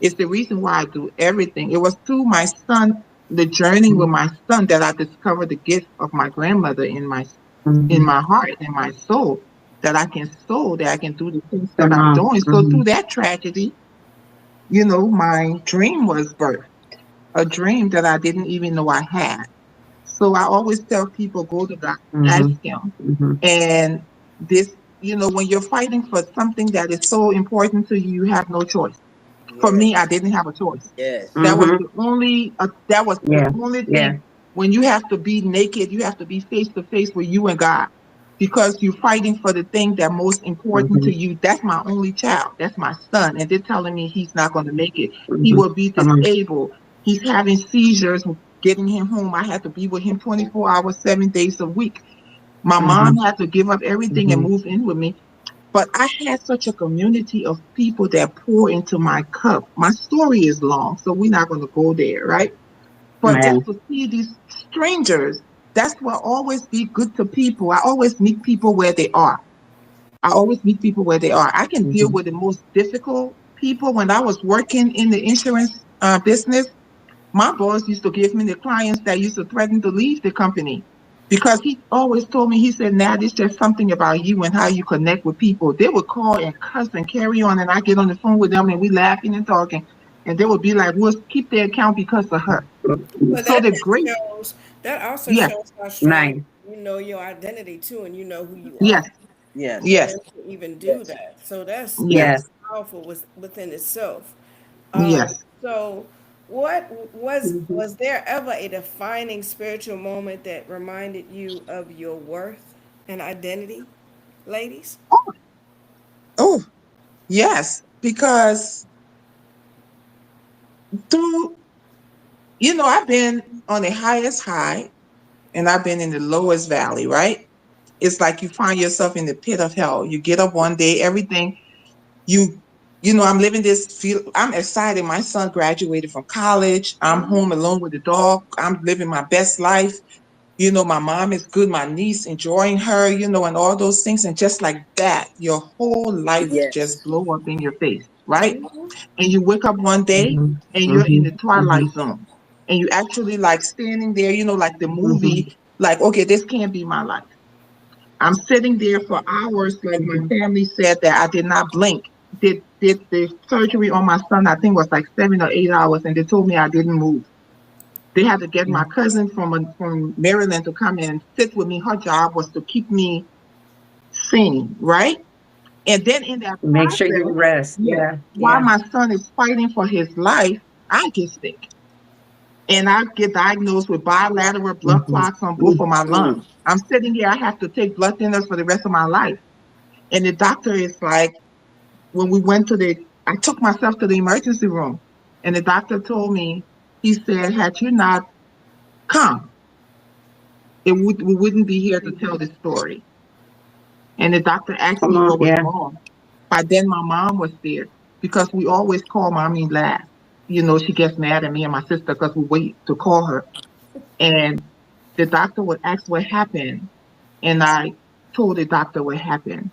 It's the reason why I do everything. It was through my son, the journey with my son, that I discovered the gift of my grandmother in my heart, in my soul, that I can do the things that I'm doing. So through that tragedy, my dream was birthed, a dream that I didn't even know I had. So I always tell people, go to God, ask him. And this, when you're fighting for something that is so important to you, you have no choice. For me, I didn't have a choice. Yes. That was the only thing. When you have to be naked, you have to be face to face with you and God, because you're fighting for the thing that most important to you. That's my only child. That's my son. And they're telling me he's not going to make it. He will be disabled. He's having seizures, getting him home. I had to be with him 24 hours, 7 days a week. My mom had to give up everything and move in with me. But I had such a community of people that pour into my cup. My story is long, so we're not going to go there, right? But just to see these strangers, that's why I always be good to people. I always meet people where they are. I can deal with the most difficult people. When I was working in the insurance business, my boss used to give me the clients that used to threaten to leave the company. Because he always told me, he said, Nat, it's just something about you and how you connect with people. They would call and cuss and carry on, and I get on the phone with them and we laughing and talking. And they would be like, we'll keep their account because of her. But So that also shows how strong you know your identity too, and you know who you are. Yes. To even do that. So that's powerful within itself. So was there ever a defining spiritual moment that reminded you of your worth and identity, ladies? Oh, yes, because I've been on the highest high and I've been in the lowest valley, right? It's like you find yourself in the pit of hell. You get up one day, everything, I'm living I'm excited. My son graduated from college. I'm home alone with the dog. I'm living my best life. My mom is good. My niece enjoying her, and all those things. And just like that, your whole life just blow up in your face, right? And you wake up one day and you're in the twilight zone. And you actually like standing there, like the movie, like, okay, this can't be my life. I'm sitting there for hours, like my family said, that I did not blink. Did the surgery on my son, I think was like 7 or 8 hours, and they told me I didn't move. They had to get my cousin from Maryland to come in and sit with me. Her job was to keep me sane, right? And then in that make sure you rest. While my son is fighting for his life, I get sick. And I get diagnosed with bilateral blood clots on both of my lungs. I'm sitting here, I have to take blood thinners for the rest of my life. And the doctor is like, when we went I took myself to the emergency room, and the doctor told me, he said, had you not come, we wouldn't be here to tell this story. And the doctor asked me what was wrong. By then my mom was there, because we always call mommy last. She gets mad at me and my sister because we wait to call her. And the doctor would ask what happened. And I told the doctor what happened.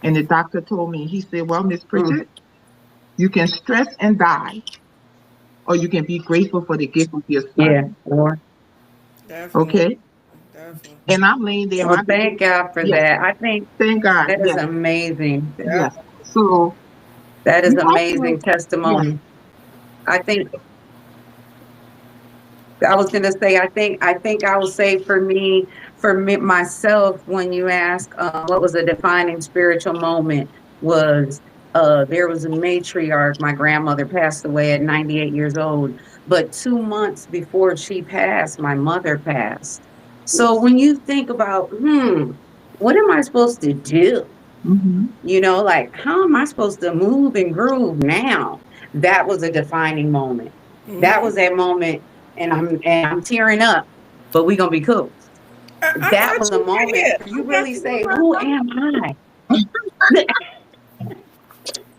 And the doctor told me, he said, well, Miss Pritchett, you can stress and die, or you can be grateful for the gift of your son. Yeah. Or Definitely. Okay. Definitely. And I'm laying there. well, thank God for Yes. that. I think Thank God. that is Yes. amazing. Yeah. Yes. So That is you also, amazing yeah. testimony. I think I was gonna say, I think I will say for me, myself, when you ask what was a defining spiritual moment, was there was a matriarch. My grandmother passed away at 98 years old, but 2 months before she passed, my mother passed. So when you think about, what am I supposed to do? Mhm. You know, like, how am I supposed to move and groove now? That was a defining moment. That Mm-hmm. was that moment, and I'm tearing up, but we gonna be cool. I That got was a you right moment here. where I you got really you say, right "Who here. am I?"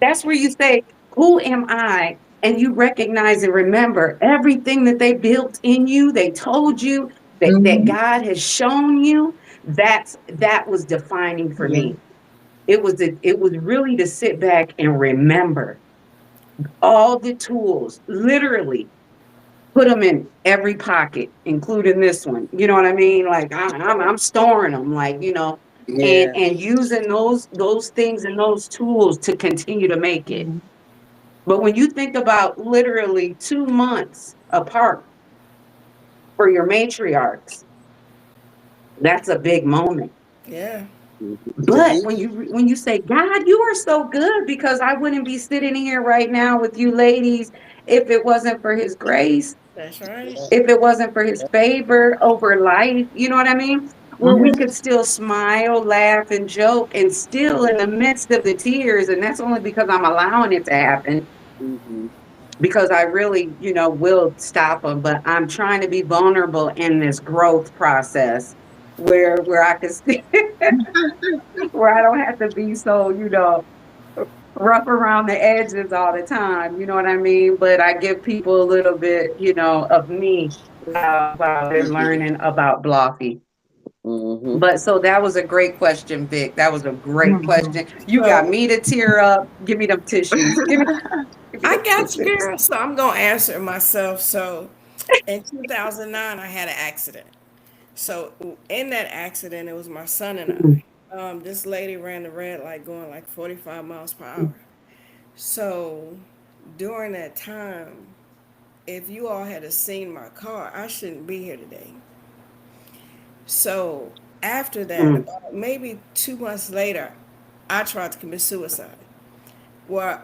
That's where you say, "Who am I?" And you recognize and remember everything that they built in you, they told you, that Mhm. God has shown you. That was defining for Yeah. me. It was really to sit back and remember all the tools, literally put them in every pocket, including this one. You know what I mean? Like I'm storing them, like, and Yeah. using those things and those tools to continue to make it. Mhm. But when you think about literally 2 months apart for your matriarchs, that's a big moment. Yeah. To But be. when you say, God, you are so good, because I wouldn't be sitting here right now with you ladies if it wasn't for his grace, That's right. if it wasn't for his favor over life, you know what I mean? Where we Mhm. could still smile, laugh, and joke, and still in the midst of the tears, and that's only because I'm allowing it to happen, Mhm. because I really, will stop them. But I'm trying to be vulnerable in this growth process where I can where I don't have to be so, rough around the edges all the time. You know what I mean? But I give people a little bit, of me while they're learning about Blocky. Mhm. But so that was a great question, Vic. That was a great Mhm. question. You got So me to tear up. Give me them tissues. Give me I them got you, tissues. girl. So I'm gonna answer it myself. So in 2009, I had an accident. So in that accident, it was my son and Mm, I. This lady ran the red light going like 45 miles per hour. So during that time, if you all had seen my car, I shouldn't be here today. So after that, mm, about maybe 2 months later, I tried to commit suicide. Well,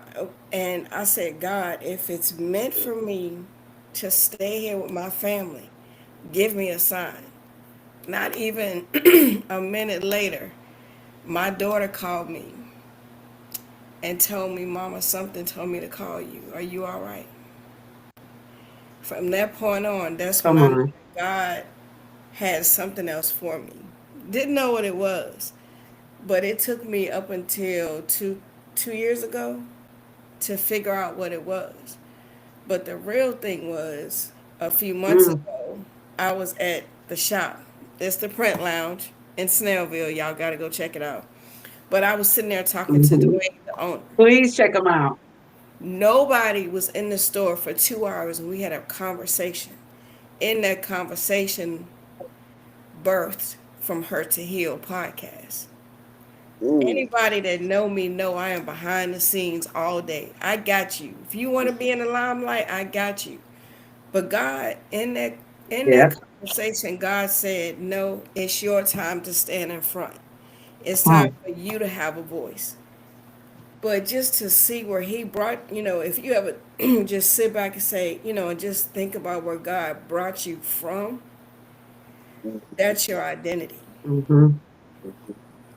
and I said, God, if it's meant for me to stay here with my family, give me a sign. Not even a minute later, my daughter called me and told me, Mama, something told me to call you. Are you all right? From that point on, that's when Come I knew on. that God had something else for me. Didn't know what it was, but it took me up until two years ago to figure out what it was. But the real thing was a few months Mm, ago, I was at the shop. It's the Print Lounge in Snellville. Y'all got to go check it out. But I was sitting there talking to mhm. Dwayne, the owner. Please check them out. Nobody was in the store for 2 hours, and we had a conversation. In that conversation, birthed from Hurt to Heal podcast. Mm. Anybody that know me know I am behind the scenes all day. I got you. If you want to be in the limelight, I got you. But God, in that Yeah. conversation, God said, "No, it's your time to stand in front. It's time Mm, for you to have a voice." But just to see where He brought, if you ever just sit back and say, and just think about where God brought you from, that's your identity. mhm,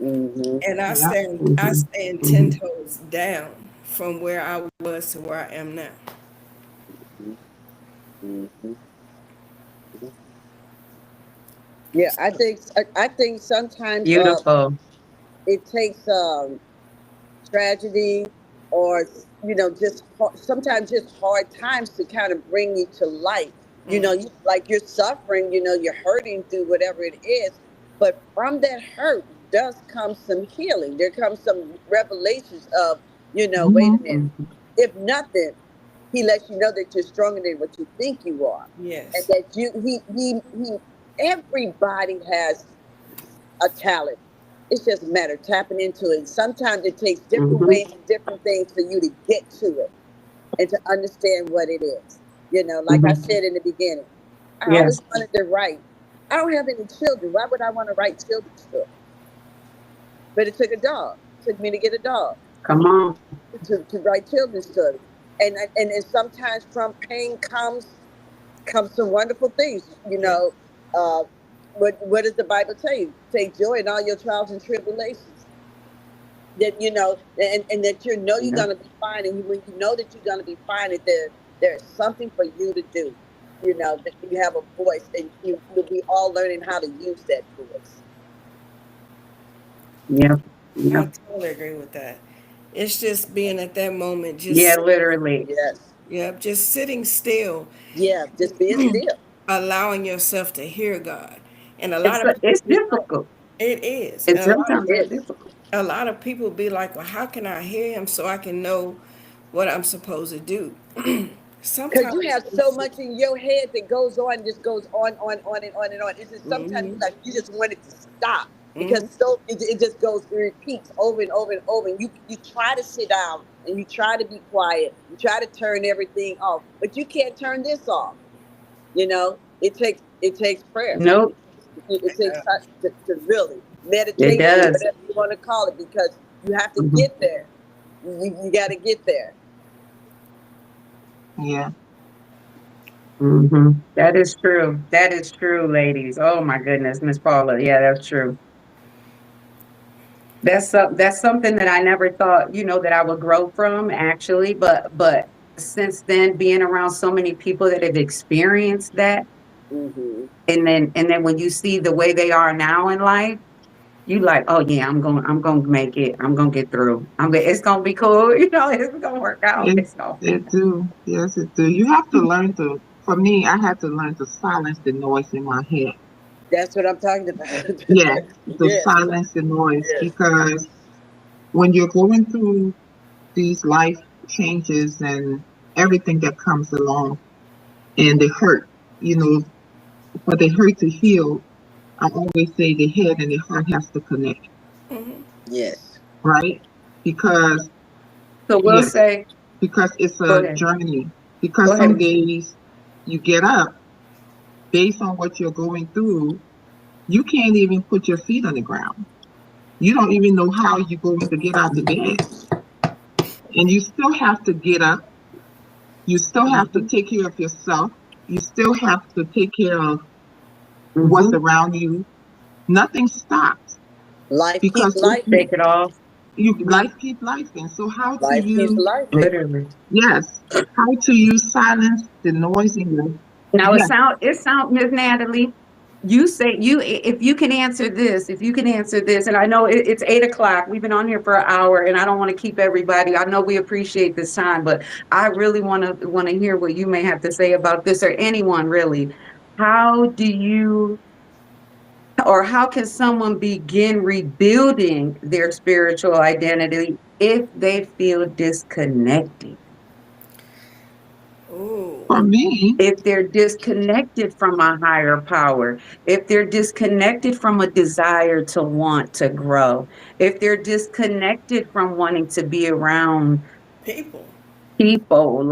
Mhm. And I Yeah. stand, I mhm, stand 10 toes down from where I was to where I am now. Mhm. Yeah, I think sometimes Beautiful. it takes tragedy or just sometimes just hard times to kind of bring you to light. Mm, Like you're suffering, you're hurting through whatever it is, but from that hurt does come some healing. There comes some revelations of, wait a Mhm. minute, Mhm, if nothing, He lets you know that you're stronger than what you think you are, and Yes. that he. Everybody has a talent. It's just a matter of tapping into it. And sometimes it takes different Mm-hmm. ways and different things for you to get to it and to understand what it is. You know, like I Mm-hmm. said in the beginning, I always Yes. wanted to write. I don't have any children. Why would I want to write children's stories? But it took a dog. It took me to get a dog Come on. to write children's stories. And sometimes from pain comes some wonderful things. You Yeah. know, uh, what does the Bible tell you? Take joy in all your trials and tribulations. That you know, and that you know you're Yeah. gonna be fine, and when you know that you're gonna be fine, that there's something for you to do. You know that you have a voice, and you'll be all learning how to use that voice. Yep. I Yep. totally agree with that. It's just being at that moment, Yeah, just, literally. Yes, yep, just sitting still, yeah, just being still. allowing yourself to hear God. And a lot of It's people, difficult. it is. It's And sometimes it's Yes. difficult. a lot of people be like, well, how can I hear him so I can know what I'm supposed to do? Because you Sometimes have so much in your head that goes on, just goes on and on and on. It's just sometimes hmm like you just want it to stop hmm because it just goes, it repeats over and over and over. And you try to sit down and you try to be quiet. You try to turn everything off, but you can't turn this off. You know, it takes prayer. Nope. It takes time to really It meditation, does. whatever you want to call it, because you have to Hmm. get there. You got to get there. Yeah. Hmm. That is true. That is true, ladies. Oh my goodness, Miss Paula. Yeah, that's true. That's something that I never thought, that I would grow from actually, but since then being around so many people that have experienced that, Hmm. and then when you see the way they are now in life, you like, oh yeah, I'm going to make it. I'm going to get through. It's going to be cool, it's going to work out. It It's going it do. Yes, it do. You have to learn to. For me, I had to learn to silence the noise in my head. That's what I'm talking about. Yeah, to Yes, silence the noise yes. because when you're going through these life changes and everything that comes along and the hurt, for the hurt to heal, I always say the head and the heart has to connect, hmm Yes. right? Because So we'll yeah, say, because it's go a ahead. journey. Go Because ahead, some Miss. days you get up based on what you're going through, you can't even put your feet on the ground. You don't even know how you're going to get out of bed. And you still have to get up. You still have to Hmm. take care of yourself. You still have to take care of what's Hmm. around you. Nothing stops Life keeps because life. Take it off. life keep life. And so how do Life keeps you, life. Literally. yes, how do you silence the noise in your, Now yes, it sound, Miss Natalie, you say if you can answer this, and I know it's 8 o'clock. We've been on here for an hour, and I don't want to keep everybody. I know we appreciate this time, but I really want to hear what you may have to say about this, or anyone really. How do you, or how can someone begin rebuilding their spiritual identity if they feel disconnected? Ooh. for me, If they're disconnected from a higher power, if they're disconnected from a desire to want to grow, if they're disconnected from wanting to be around People. people,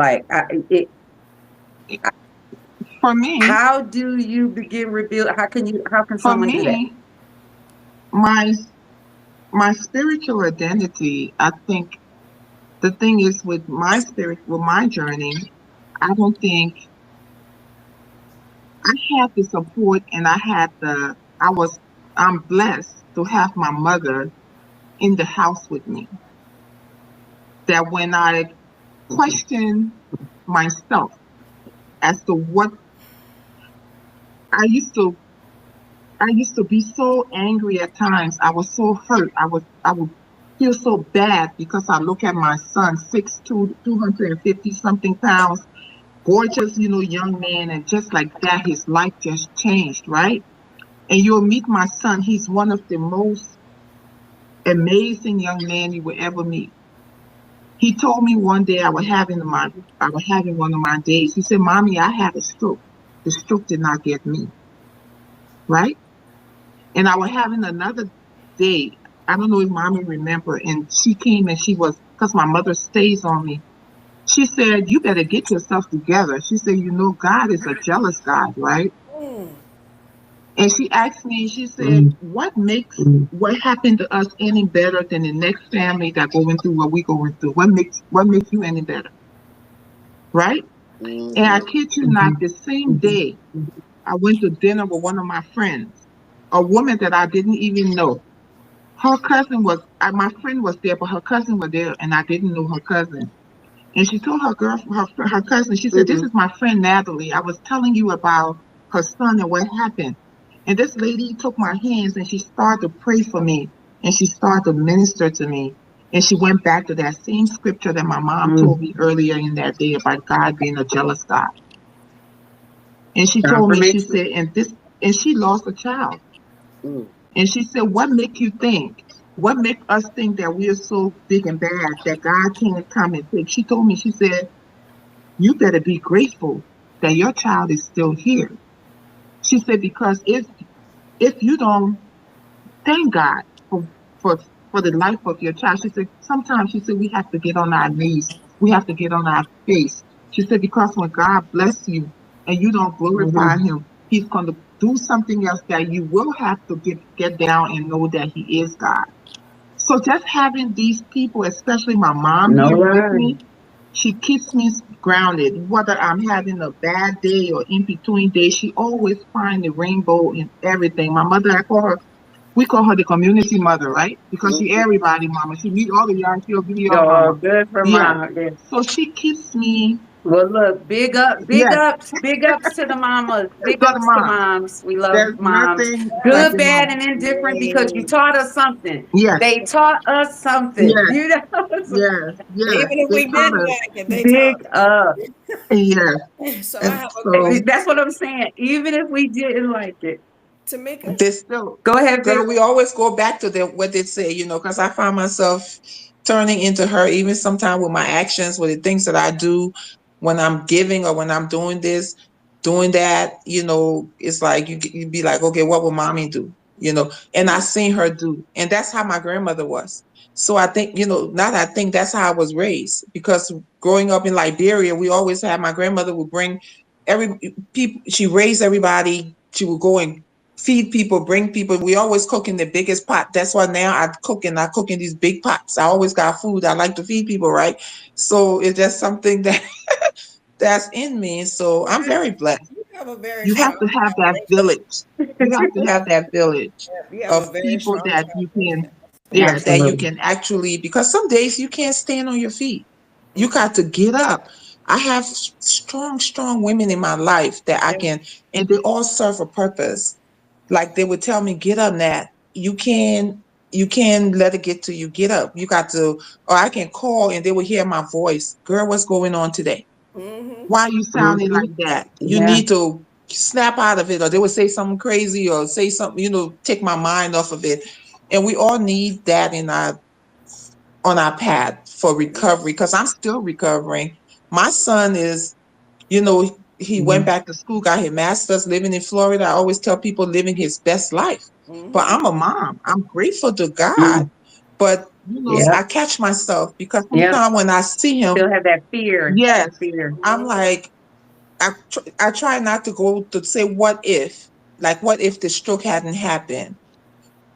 for me, how do you begin rebuild? How can for someone do that? me, my my spiritual identity, I think the thing is with my journey, I don't think I had the support and I'm blessed to have my mother in the house with me. That when I question myself as to what I used to, I used to be so angry at times. I was so hurt. I would feel so bad because I look at my son, 6'2", 250 something pounds, gorgeous, young man, and just like that, his life just changed, right? And you'll meet my son. He's one of the most amazing young men you will ever meet. He told me one day I was having one of my days. He said, "Mommy, I had a stroke. The stroke did not get me, right?" And I was having another day. I don't know if Mommy remember. And she came and because my mother stays on me. She said, "You better get yourself together." She said, "God is a jealous God, right?" Mm. And she asked me, she said, "What makes what happened to us any better than the next family that going through what we going through? What makes you any better?" Right? And I kid you not, the same day I went to dinner with one of my friends, a woman that I didn't even know. Her cousin was, my friend was there, but her cousin was there, and I didn't know her cousin. And she told her cousin, she said, "This is my friend Natalie. I was telling you about her son and what happened." And this lady took my hands and she started to pray for me, and she started to minister to me. And she went back to that same scripture that my mom told me earlier in that day about God being a jealous God. And she told me, she said, and she lost a child. And she said, "What make you think? What make us think that we are so big and bad that God can't come and take?" She told me, she said, "You better be grateful that your child is still here." She said, "Because if you don't thank God for for the life of your child," she said, "sometimes," she said, "we have to get on our knees. We have to get on our face." She said, "Because when God bless you and you don't glorify Him, He's going to do something else that you will have to get down and know that He is God." So just having these people, especially my mom here with me, she keeps me grounded. Whether I'm having a bad day or in between days, she always finds the rainbow in everything. My mother, we call her the community mother, right? Because she everybody mama. She meet all the young, she'll be your mama. Good for Yeah. Mama. So she keeps me, Well, look, big yes, ups to the mamas, big to the ups to mom. moms. We love There's moms. nothing like Good, the bad, mom. and indifferent because you taught us something. Yes, They taught us something. yes, You know, yes, yes. Even if They we taught didn't us. like it, they big taught up. Yes. us. So I And have a so question, That's what I'm saying. Even if we didn't like it. Tamika. they still, Go ahead, girl, Vic. we always go back to what they say, because I find myself turning into her, even sometimes with my actions, with the things that I do when I'm giving or when I'm doing this, doing that, it's like you be like, okay, what will mommy do? And I seen her do. And that's how my grandmother was. So I think, not I think that's how I was raised, because growing up in Liberia, we always had, my grandmother would bring she raised everybody. She would go and feed people, bring people. We always cook in the biggest pot. That's why now I cook in these big pots. I always got food. I like to feed people, right? So it's just something that that's in me. So I'm very blessed. You have a very You have strong to have that foundation. village. You have to have that village You have a of very people strong that you can, foundation. that you can actually, because some days you can't stand on your feet. You got to get up. I have strong women in my life that I can, and they all serve a purpose. Like they would tell me, "Get up, Nat. You can't let it get to you. Get up. You got to," or I can call and they will hear my voice. "Girl, what's going on today? Mm-hmm. Why are you sounding like that? You Yeah. need to snap out of it." Or they would say something crazy or say something, take my mind off of it. And we all need that on our path for recovery, because I'm still recovering. My son is, he went back to school, got his master's, living in Florida. I always tell people living his best life. But Mm-hmm. I'm a mom. I'm grateful to God. But, I catch myself because Yep. sometimes when I see him, Still have that fear. yes, That fear. I'm like, I try not to go to say, what if? Like, what if the stroke hadn't happened?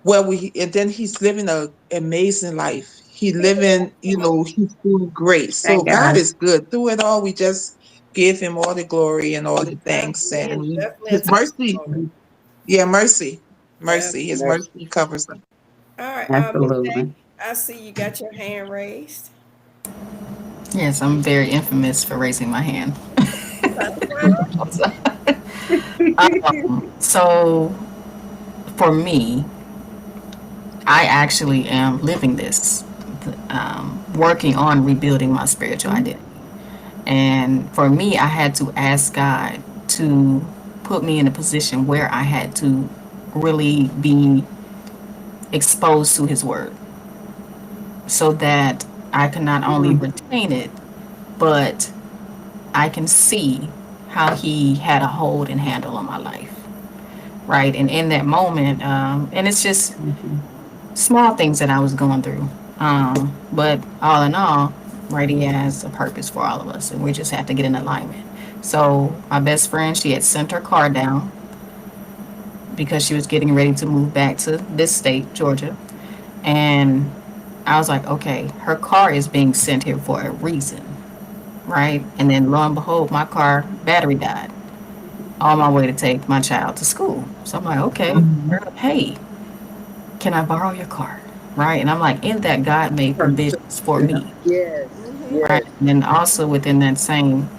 Well, and then he's living a amazing life. He living, he's doing great. So Thank God God. is good. Through it all, we just give him all the glory and all the thanks. And Definitely a his mercy, testimony. mercy, his Definitely. mercy covers them. All right, Miss Absolutely. Jackie, I see you got your hand raised. Yes, I'm very infamous for raising my hand. That's fine. So for me, I actually am living this, working on rebuilding my spiritual identity. And for me, I had to ask God to put me in a position where I had to really be exposed to His Word so that I can not only retain it, but I can see how he had a hold and handle on my life, right? And in that moment, and it's just small things that I was going through. But all in all, right, he has a purpose for all of us, and we just have to get in alignment. So my best friend, she had sent her car down because she was getting ready to move back to this state, Georgia. And I was like, okay, her car is being sent here for a reason, right? And then lo and behold, my car battery died on my way to take my child to school. So I'm like, okay, hey, can I borrow your car? Right? And I'm like, in that God made provisions for me, Yes. right? Yes. And then also within that same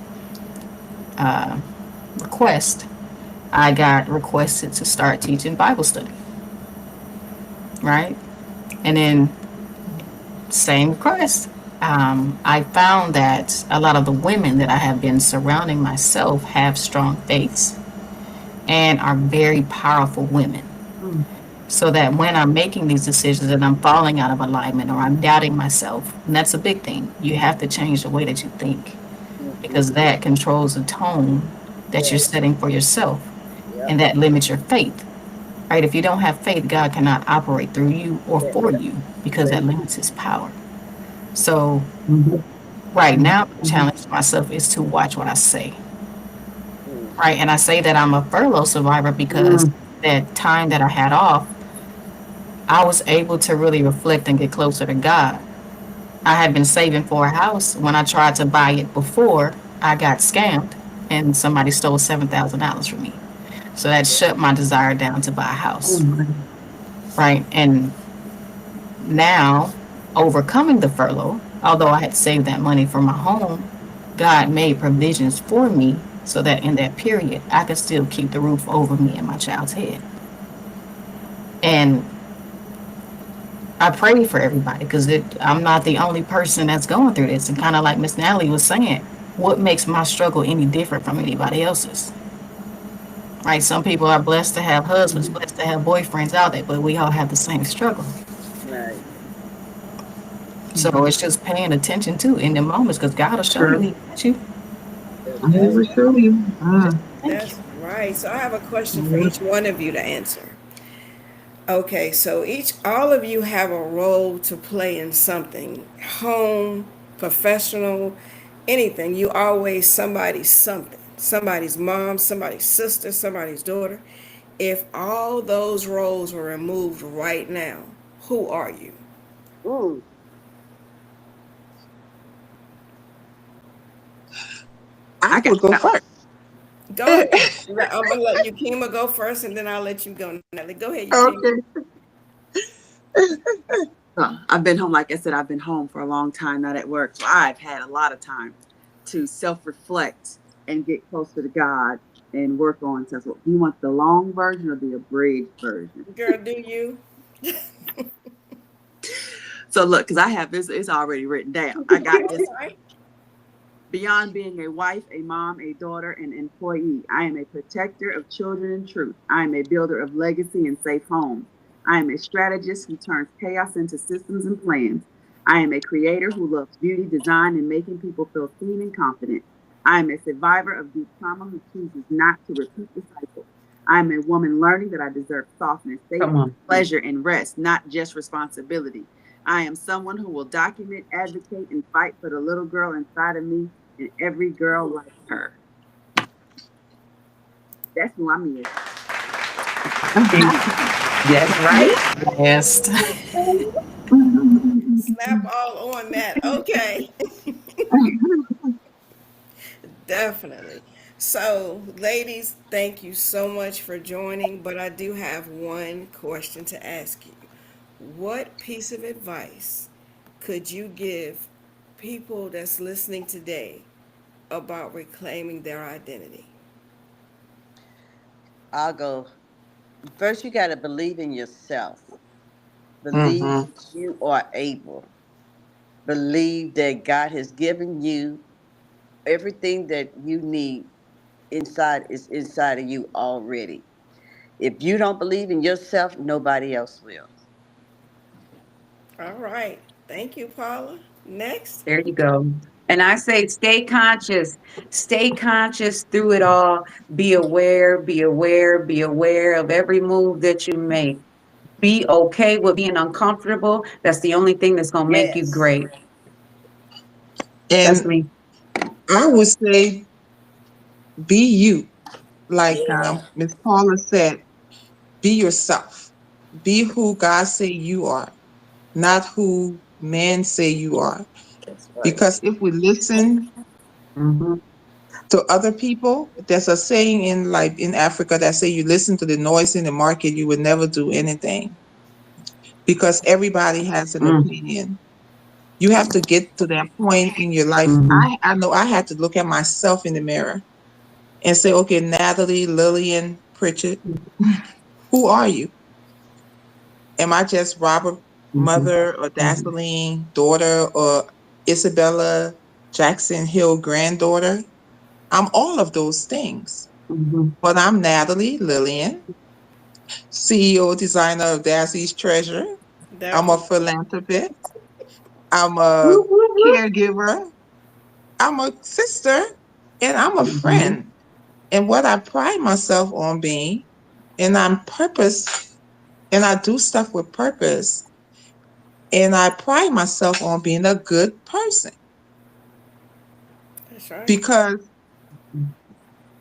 uh, request, I got requested to start teaching Bible study, right? And then same request. I found that a lot of the women that I have been surrounding myself have strong faiths and are very powerful women. So that when I'm making these decisions and I'm falling out of alignment or I'm doubting myself, and that's a big thing, you have to change the way that you think because that controls the tone that you're Yes. setting for yourself Yep. and that limits your faith. Right? If you don't have faith, God cannot operate through you or for you because that limits his power. So right now, the challenge to myself is to watch what I say. Right? And I say that I'm a furlough survivor because that time that I had off, I was able to really reflect and get closer to God. I had been saving for a house. When I tried to buy it before, I got scammed and somebody stole $7,000 from me. So that shut my desire down to buy a house. Right? And now, overcoming the furlough, although I had saved that money for my home, God made provisions for me so that in that period, I could still keep the roof over me and my child's head. And I pray for everybody because I'm not the only person that's going through this. And kind of like Miss Natalie was saying, what makes my struggle any different from anybody else's? Right? Some people are blessed to have husbands, blessed to have boyfriends out there, but we all have the same struggle. Right. So it's just paying attention to in the moments because God will show you. He got you. That's right. So I have a question for each one of you to answer. Okay, so all of you have a role to play in something, home, professional, anything. You always somebody's something, somebody's mom, somebody's sister, somebody's daughter. If all those roles were removed right now, who are you? Mm. I would go first. Go ahead. I'm gonna let Yukima go first, and then I'll let you go, Natalie. Go ahead, Yukima. Okay. I've been home, like I said, I've been home for a long time, not at work. So I've had a lot of time to self-reflect and get closer to God and work on stuff. So, do you want the long version or the abridged version? Girl, do you? So look, because I have this, it's already written down. I got this. Right. Beyond being a wife, a mom, a daughter, and employee, I am a protector of children and truth. I am a builder of legacy and safe homes. I am a strategist who turns chaos into systems and plans. I am a creator who loves beauty, design, and making people feel seen and confident. I am a survivor of deep trauma who chooses not to repeat the cycle. I am a woman learning that I deserve softness, safety, pleasure, and rest, not just responsibility. I am someone who will document, advocate, and fight for the little girl inside of me and every girl like her. That's who I'm is. That's right. Yes. Snap all on that. Okay. Definitely. So, ladies, thank you so much for joining, but I do have one question to ask you. What piece of advice could you give people that's listening today about reclaiming their identity? I'll go. First, you got to believe in yourself. Believe you are able. Believe that God has given you everything that you need is inside of you already. If you don't believe in yourself, nobody else will. All right. Thank you, Paula. Next. There you go. And I say, stay conscious through it all. Be aware, be aware, be aware of every move that you make. Be okay with being uncomfortable. That's the only thing that's going to make you Yes. great. That's And me. I would say, be you. Like Yeah. Miss Paula said, be yourself. Be who God say you are, not who men say you are. That's right. Because if we listen Mhm. to other people, there's a saying in like in Africa that say you listen to the noise in the market, you would never do anything because everybody has an Mm. opinion. You have to get to that point in your life. Mhm. I know I had to look at myself in the mirror and say, okay, Natalie, Lillian, Pritchett, who are you? Am I just Robert Mhm. mother or Dazzling daughter or Isabella Jackson Hill granddaughter? I'm all of those things. Mhm. But I'm Natalie Lillian, CEO designer of Dazzy's Treasure. That I'm a part. philanthropist. I'm a Whoop, whoop, whoop. caregiver. I'm a sister and I'm a Mhm. friend. And what I pride myself on being, and I'm purpose, and I do stuff with purpose, and I pride myself on being a good person That's right. because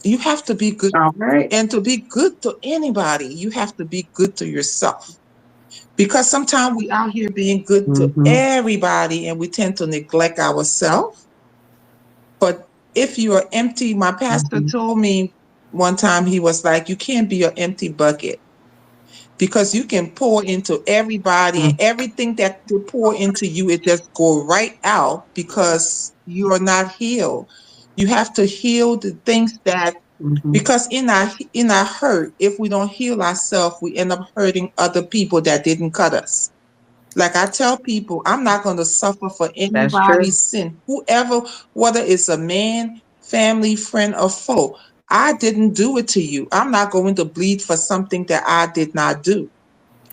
you have to be good. All right. And to be good to anybody, you have to be good to yourself. Because sometimes we out here being good to Mhm. everybody and we tend to neglect ourselves. But if you are empty, my pastor Mhm. told me one time, he was like, you can't be an empty bucket because you can pour into everybody and Mhm. everything that you pour into you, it just go right out because you are not healed. You have to heal the things that Mhm. because in our hurt, if we don't heal ourselves, we end up hurting other people that didn't cut us. Like I tell people, I'm not going to suffer for That's true. anybody's sin, whoever, whether it's a man, family, friend, or foe. I didn't do it to you. I'm not going to bleed for something that I did not do.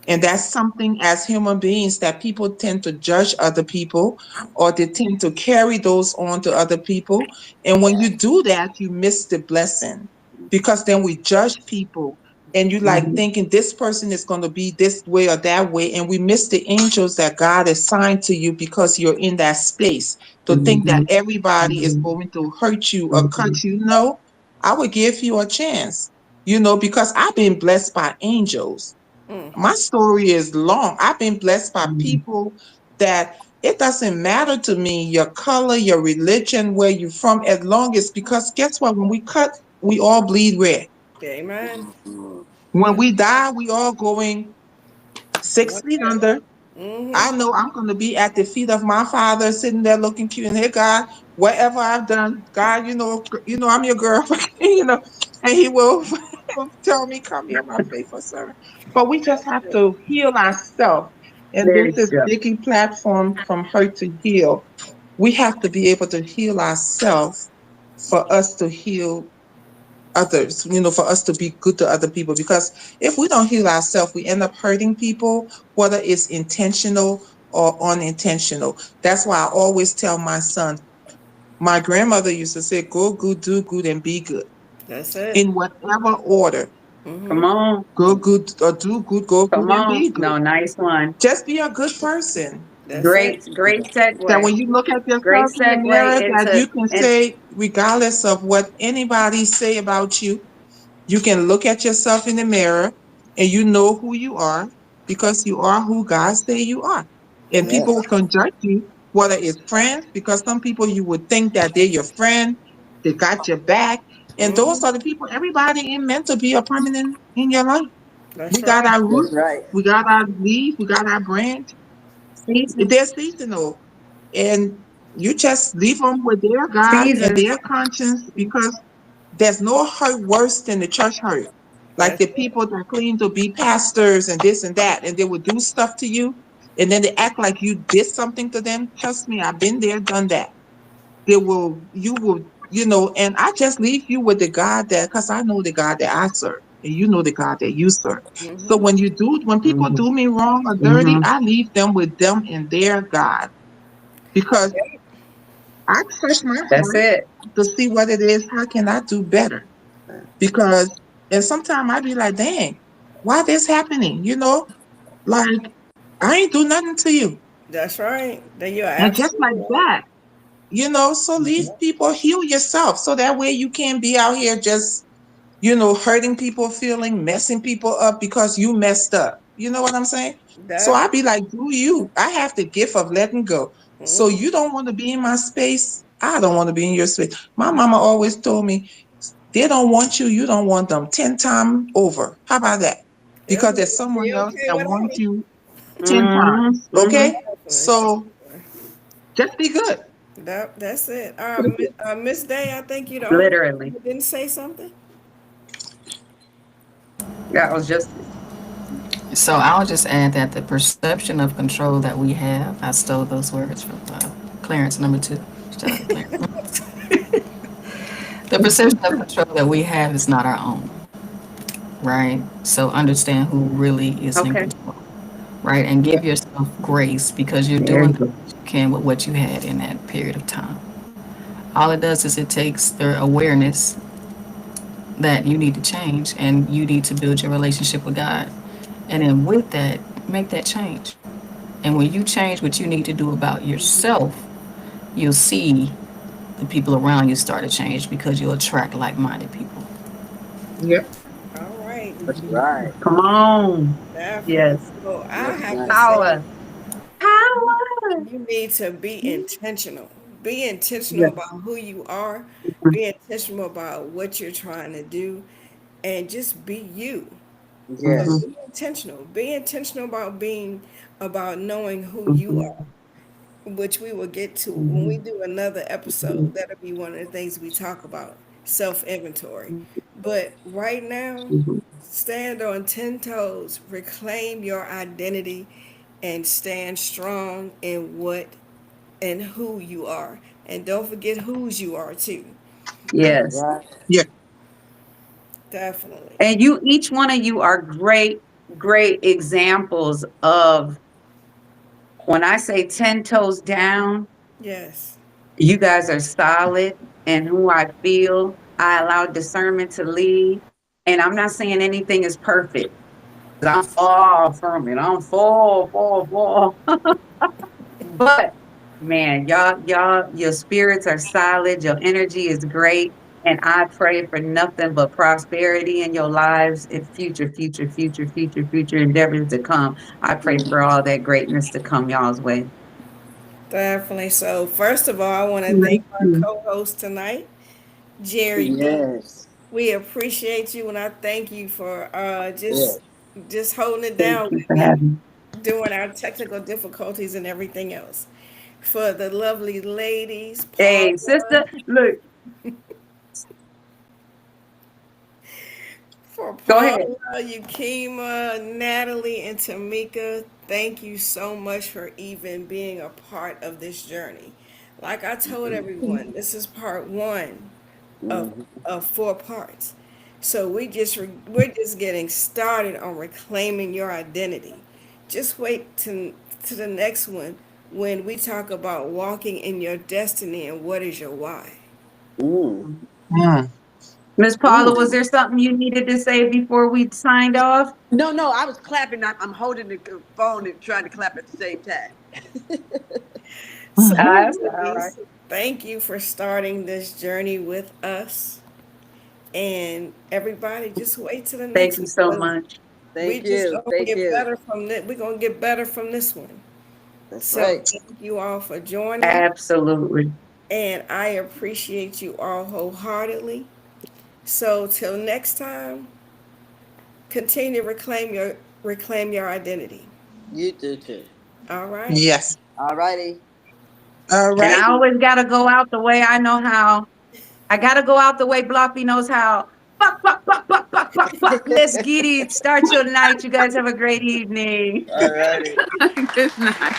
And that's something as human beings that people tend to judge other people or they tend to carry those on to other people. And when you do that, you miss the blessing because then we judge people and you like Mhm. thinking this person is going to be this way or that way. And we miss the angels that God assigned to you because you're in that space to think that Mhm. everybody is Mhm. going to hurt you or cut Mhm. you. No, I would give you a chance, because I've been blessed by angels. Mm. My story is long. I've been blessed by Mhm. people that it doesn't matter to me your color, your religion, where you're from, as long as because guess what? When we cut, we all bleed red. Amen. Mm. When we die, we all going 6 feet under. Mm-hmm. I know I'm going to be at the feet of my father, sitting there looking cute. And hey, God, whatever I've done, God, I'm your girl, and He will tell me, "Come here, my faithful servant." But we just have to heal ourselves, and There this you is go. Vicky platform from Hurt to Heal. We have to be able to heal ourselves for us to heal others, for us to be good to other people. Because if we don't heal ourselves, we end up hurting people, whether it's intentional or unintentional. That's why I always tell my son, my grandmother used to say, go good, do good, and be good That's it. in whatever order. Come Mm-hmm. on. Go good or do good, go good Come and on. be good. No, nice one. Just be a good person. That's it. Great That segue. when you look at Great yourself in the segue mirror, that into you can and say, regardless of what anybody say about you, you can look at yourself in the mirror and you know who you are because you are who God say you are. And That's Yes. people can judge you, whether it's friends, because some people you would think that they're your friend, they got your back. And those mm-hmm. are the people, everybody ain't meant to be a permanent in your life. That's We got right. our That's root, right. we got our leaves, we got our branch. They're seasons. seasonal. And you just leave them with their God and Seasons. their conscience because there's no hurt worse than the church hurt. Like That's the people that claim to be pastors and this and that, and they will do stuff to you, and then they act like you did something to them. Trust me, I've been there, done that. You will, and I just leave you with the God that, because I know the God that I serve. and you know the God that you serve. So Mhm. when people Mhm. do me wrong or dirty, Mhm. I leave them with them and their God, because I search my That's heart it. to see what it is. How can I do better? Because, and sometimes I be like, dang, why this happening? Like, I ain't do nothing to you. That's right. Then you're And just like absolutely right. that, so leave people, heal yourself. So that way you can't be out here just, hurting people feeling, messing people up because you messed up. You know what I'm saying? So I Definitely. be like, do you? I have the gift of letting go. So Mhm. you don't want to be in my space. I don't want to be in your space. My mama always told me, they don't want you. You don't want them 10 times over. How about that? Yep. Because there's Be someone else okay that without wants me. you 10 Mhm. times. Mhm. Okay? Definitely. So just be good. That's it. Miss Day, I think you're the only person Literally. who didn't say something. That was just So I'll just add that the perception of control that we have, I stole those words from Clarence number 2. Shout out to Clarence. The perception of control that we have is not our own, right? So understand who really is in okay. control, right? And give yourself grace because you're There doing you the go. best you can with what you had in that period of time. All it does is it takes the awareness that you need to change and you need to build your relationship with God. And then with that, make that change. And when you change what you need to do about yourself, you'll see the people around you start to change because you'll attract like minded people. Yep. All right. That's right. Come on. Definitely. Yes. So I That's have right. to say, Power. Power. you need to be intentional. Be intentional Yes. about who you are. Be intentional about what you're trying to do, and just be you. But Mhm. Yes. be intentional. Be intentional about about knowing who you Mhm. are, which we will get to when we Mhm. do another episode. That'll be one of the things we talk about, self inventory. But right now, Mhm. stand on 10 toes, reclaim your identity, and stand strong in what and who you are. And don't forget whose you are too. That's Yes. right. Yeah. Definitely. And each one of you are great, great examples of when I say 10 toes down, Yes. you guys are solid in who I feel. I allow discernment to lead. And I'm not saying anything is perfect. I'm far from it. I'm far. But man, your spirits are solid. Your energy is great. And I pray for nothing but prosperity in your lives and future endeavors to come. I pray for all that greatness to come y'all's way. Definitely. So, first of all, I want to Thank thank our you. co host tonight, Jerry D. Yes. We appreciate you, and I thank you for Yes. just holding it Thank down you with for me having during our technical difficulties and everything else. For the lovely ladies, me. Hey, Paula, sister, look, for go Paula, ahead. Yukima, Natalie, and Tamika, thank you so much for even being a part of this journey. Like I told everyone, this is part one of Mhm. of 4 parts. So we're just getting started on reclaiming your identity. Just wait to the next one when we talk about walking in your destiny and what is your why. Mm. Mm. Miss Paula, was Ooh. there something you needed to say before we signed off? No, I was clapping. I'm holding the phone and trying to clap at the same time. So, That's all right. ladies, thank you for starting this journey with us. And everybody, just wait till the Thank next you so one. much. We Thank just you. gonna Thank get you. better from this. We're gonna get better from this one. That's So right. thank you all for joining, Absolutely. and I appreciate you all wholeheartedly. So till next time, continue to reclaim your identity. You do too. All right. Yes. All righty. All And right. I always got to go out the way I know how. I got to go out the way Bloppy knows how. Buck. Let's get it. Start your night. You guys have a great evening. All righty. Good night.